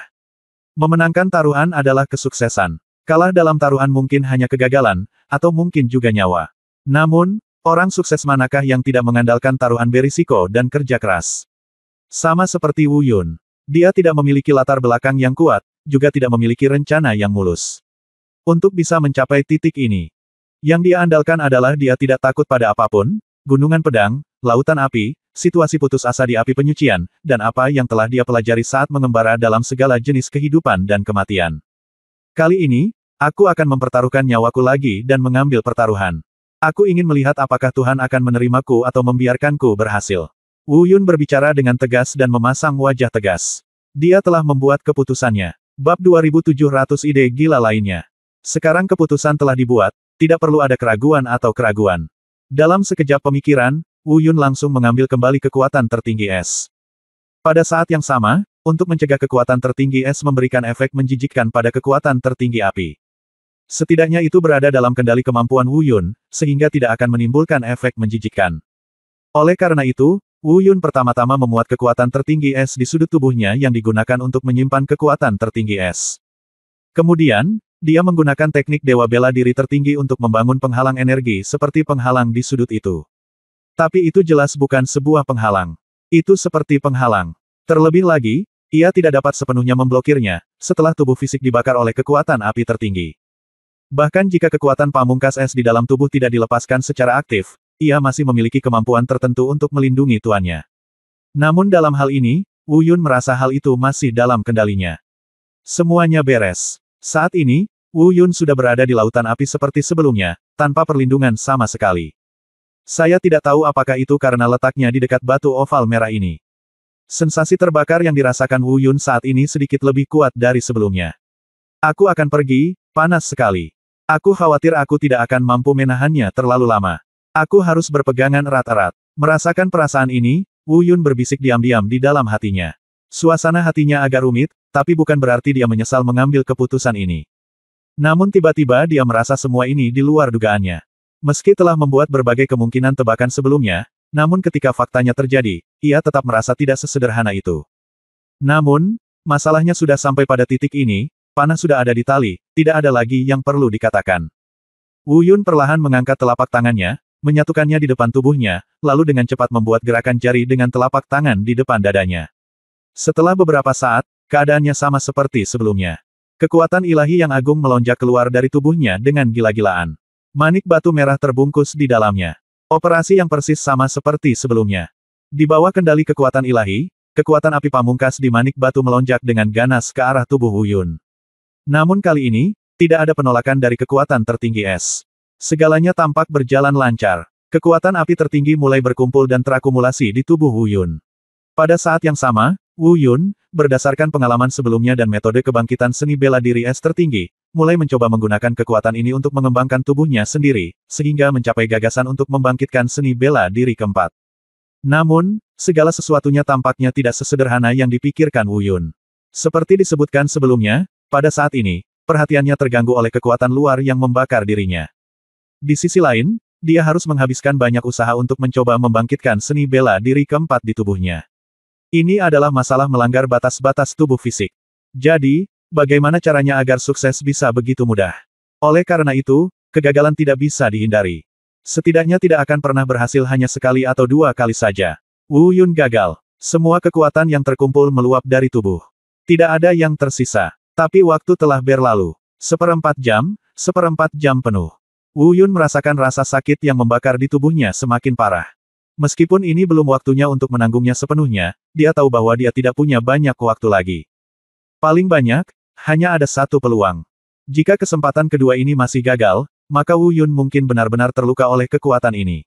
Memenangkan taruhan adalah kesuksesan. Kalah dalam taruhan mungkin hanya kegagalan, atau mungkin juga nyawa. Namun, orang sukses manakah yang tidak mengandalkan taruhan berisiko dan kerja keras? Sama seperti Wu Yun. Dia tidak memiliki latar belakang yang kuat, juga tidak memiliki rencana yang mulus. Untuk bisa mencapai titik ini, yang dia andalkan adalah dia tidak takut pada apapun, gunungan pedang, lautan api, situasi putus asa di api penyucian, dan apa yang telah dia pelajari saat mengembara dalam segala jenis kehidupan dan kematian. Kali ini, aku akan mempertaruhkan nyawaku lagi dan mengambil pertaruhan. Aku ingin melihat apakah Tuhan akan menerimaku atau membiarkanku berhasil. Wu Yun berbicara dengan tegas dan memasang wajah tegas. Dia telah membuat keputusannya. Bab 2700 ide gila lainnya. Sekarang keputusan telah dibuat, tidak perlu ada keraguan atau keraguan. Dalam sekejap pemikiran, Wu Yun langsung mengambil kembali kekuatan tertinggi es. Pada saat yang sama, untuk mencegah kekuatan tertinggi es memberikan efek menjijikkan pada kekuatan tertinggi api. Setidaknya itu berada dalam kendali kemampuan Wu Yun, sehingga tidak akan menimbulkan efek menjijikkan. Oleh karena itu, Wu Yun pertama-tama memuat kekuatan tertinggi es di sudut tubuhnya yang digunakan untuk menyimpan kekuatan tertinggi es. Kemudian, dia menggunakan teknik Dewa Bela Diri tertinggi untuk membangun penghalang energi seperti penghalang di sudut itu. Tapi itu jelas bukan sebuah penghalang. Itu seperti penghalang. Terlebih lagi, ia tidak dapat sepenuhnya memblokirnya, setelah tubuh fisik dibakar oleh kekuatan api tertinggi. Bahkan jika kekuatan pamungkas es di dalam tubuh tidak dilepaskan secara aktif, ia masih memiliki kemampuan tertentu untuk melindungi tuannya. Namun dalam hal ini, Wu Yun merasa hal itu masih dalam kendalinya. Semuanya beres. Saat ini, Wu Yun sudah berada di lautan api seperti sebelumnya, tanpa perlindungan sama sekali. Saya tidak tahu apakah itu karena letaknya di dekat batu oval merah ini. Sensasi terbakar yang dirasakan Wu Yun saat ini sedikit lebih kuat dari sebelumnya. Aku akan pergi, panas sekali. Aku khawatir aku tidak akan mampu menahannya terlalu lama. Aku harus berpegangan erat-erat. Merasakan perasaan ini, Wu Yun berbisik diam-diam di dalam hatinya. Suasana hatinya agak rumit, tapi bukan berarti dia menyesal mengambil keputusan ini. Namun tiba-tiba dia merasa semua ini di luar dugaannya. Meski telah membuat berbagai kemungkinan tebakan sebelumnya, namun ketika faktanya terjadi, ia tetap merasa tidak sesederhana itu. Namun, masalahnya sudah sampai pada titik ini, panah sudah ada di tali, tidak ada lagi yang perlu dikatakan. Wu Yun perlahan mengangkat telapak tangannya, menyatukannya di depan tubuhnya, lalu dengan cepat membuat gerakan jari dengan telapak tangan di depan dadanya. Setelah beberapa saat, keadaannya sama seperti sebelumnya. Kekuatan ilahi yang agung melonjak keluar dari tubuhnya dengan gila-gilaan. Manik batu merah terbungkus di dalamnya. Operasi yang persis sama seperti sebelumnya. Di bawah kendali kekuatan ilahi, kekuatan api pamungkas di manik batu melonjak dengan ganas ke arah tubuh Wu Yun. Namun kali ini, tidak ada penolakan dari kekuatan tertinggi es. Segalanya tampak berjalan lancar. Kekuatan api tertinggi mulai berkumpul dan terakumulasi di tubuh Wu Yun. Pada saat yang sama, Wu Yun, berdasarkan pengalaman sebelumnya dan metode kebangkitan seni bela diri es tertinggi, mulai mencoba menggunakan kekuatan ini untuk mengembangkan tubuhnya sendiri, sehingga mencapai gagasan untuk membangkitkan seni bela diri keempat. Namun, segala sesuatunya tampaknya tidak sesederhana yang dipikirkan Wu Yun. Seperti disebutkan sebelumnya, pada saat ini, perhatiannya terganggu oleh kekuatan luar yang membakar dirinya. Di sisi lain, dia harus menghabiskan banyak usaha untuk mencoba membangkitkan seni bela diri keempat di tubuhnya. Ini adalah masalah melanggar batas-batas tubuh fisik. Jadi, bagaimana caranya agar sukses bisa begitu mudah? Oleh karena itu, kegagalan tidak bisa dihindari. Setidaknya tidak akan pernah berhasil hanya sekali atau dua kali saja. Wu Yun gagal. Semua kekuatan yang terkumpul meluap dari tubuh. Tidak ada yang tersisa. Tapi waktu telah berlalu. Seperempat jam penuh. Wu Yun merasakan rasa sakit yang membakar di tubuhnya semakin parah. Meskipun ini belum waktunya untuk menanggungnya sepenuhnya, dia tahu bahwa dia tidak punya banyak waktu lagi. Paling banyak, hanya ada satu peluang. Jika kesempatan kedua ini masih gagal, maka Wu Yun mungkin benar-benar terluka oleh kekuatan ini.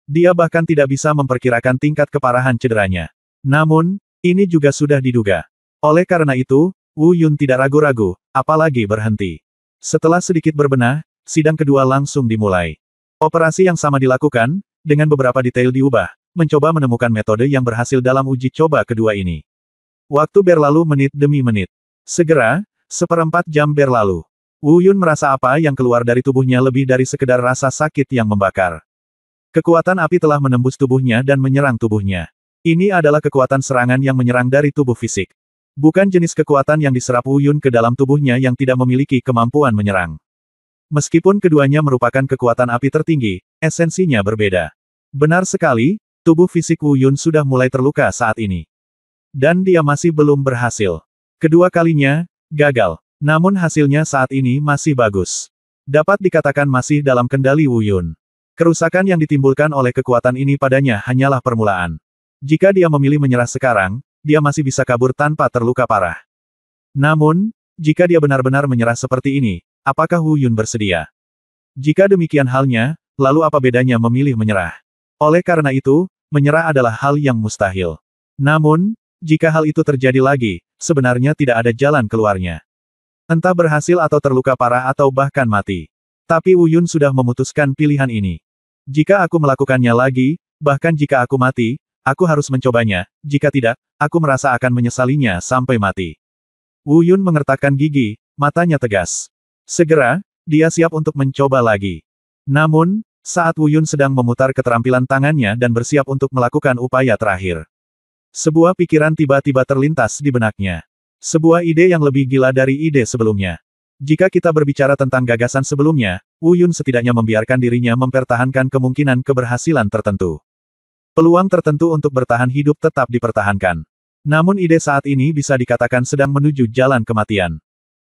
Dia bahkan tidak bisa memperkirakan tingkat keparahan cederanya. Namun, ini juga sudah diduga. Oleh karena itu, Wu Yun tidak ragu-ragu, apalagi berhenti. Setelah sedikit berbenah, sidang kedua langsung dimulai. Operasi yang sama dilakukan, dengan beberapa detail diubah, mencoba menemukan metode yang berhasil dalam uji coba kedua ini. Waktu berlalu menit demi menit. Segera, seperempat jam berlalu. Wu Yun merasa apa yang keluar dari tubuhnya lebih dari sekedar rasa sakit yang membakar. Kekuatan api telah menembus tubuhnya dan menyerang tubuhnya. Ini adalah kekuatan serangan yang menyerang dari tubuh fisik. Bukan jenis kekuatan yang diserap Wu Yun ke dalam tubuhnya yang tidak memiliki kemampuan menyerang. Meskipun keduanya merupakan kekuatan api tertinggi, esensinya berbeda. Benar sekali, tubuh fisik Wu Yun sudah mulai terluka saat ini. Dan dia masih belum berhasil. Kedua kalinya, gagal. Namun hasilnya saat ini masih bagus. Dapat dikatakan masih dalam kendali Wu Yun. Kerusakan yang ditimbulkan oleh kekuatan ini padanya hanyalah permulaan. Jika dia memilih menyerah sekarang, dia masih bisa kabur tanpa terluka parah. Namun, jika dia benar-benar menyerah seperti ini, apakah Wu Yun bersedia? Jika demikian halnya, lalu apa bedanya memilih menyerah? Oleh karena itu, menyerah adalah hal yang mustahil. Namun, jika hal itu terjadi lagi, sebenarnya tidak ada jalan keluarnya. Entah berhasil atau terluka parah atau bahkan mati. Tapi Wu Yun sudah memutuskan pilihan ini. Jika aku melakukannya lagi, bahkan jika aku mati, aku harus mencobanya, jika tidak, aku merasa akan menyesalinya sampai mati. Wu Yun mengertakkan gigi, matanya tegas. Segera, dia siap untuk mencoba lagi. Namun, saat Wu Yun sedang memutar keterampilan tangannya dan bersiap untuk melakukan upaya terakhir, sebuah pikiran tiba-tiba terlintas di benaknya. Sebuah ide yang lebih gila dari ide sebelumnya. Jika kita berbicara tentang gagasan sebelumnya, Wu Yun setidaknya membiarkan dirinya mempertahankan kemungkinan keberhasilan tertentu. Peluang tertentu untuk bertahan hidup tetap dipertahankan. Namun ide saat ini bisa dikatakan sedang menuju jalan kematian.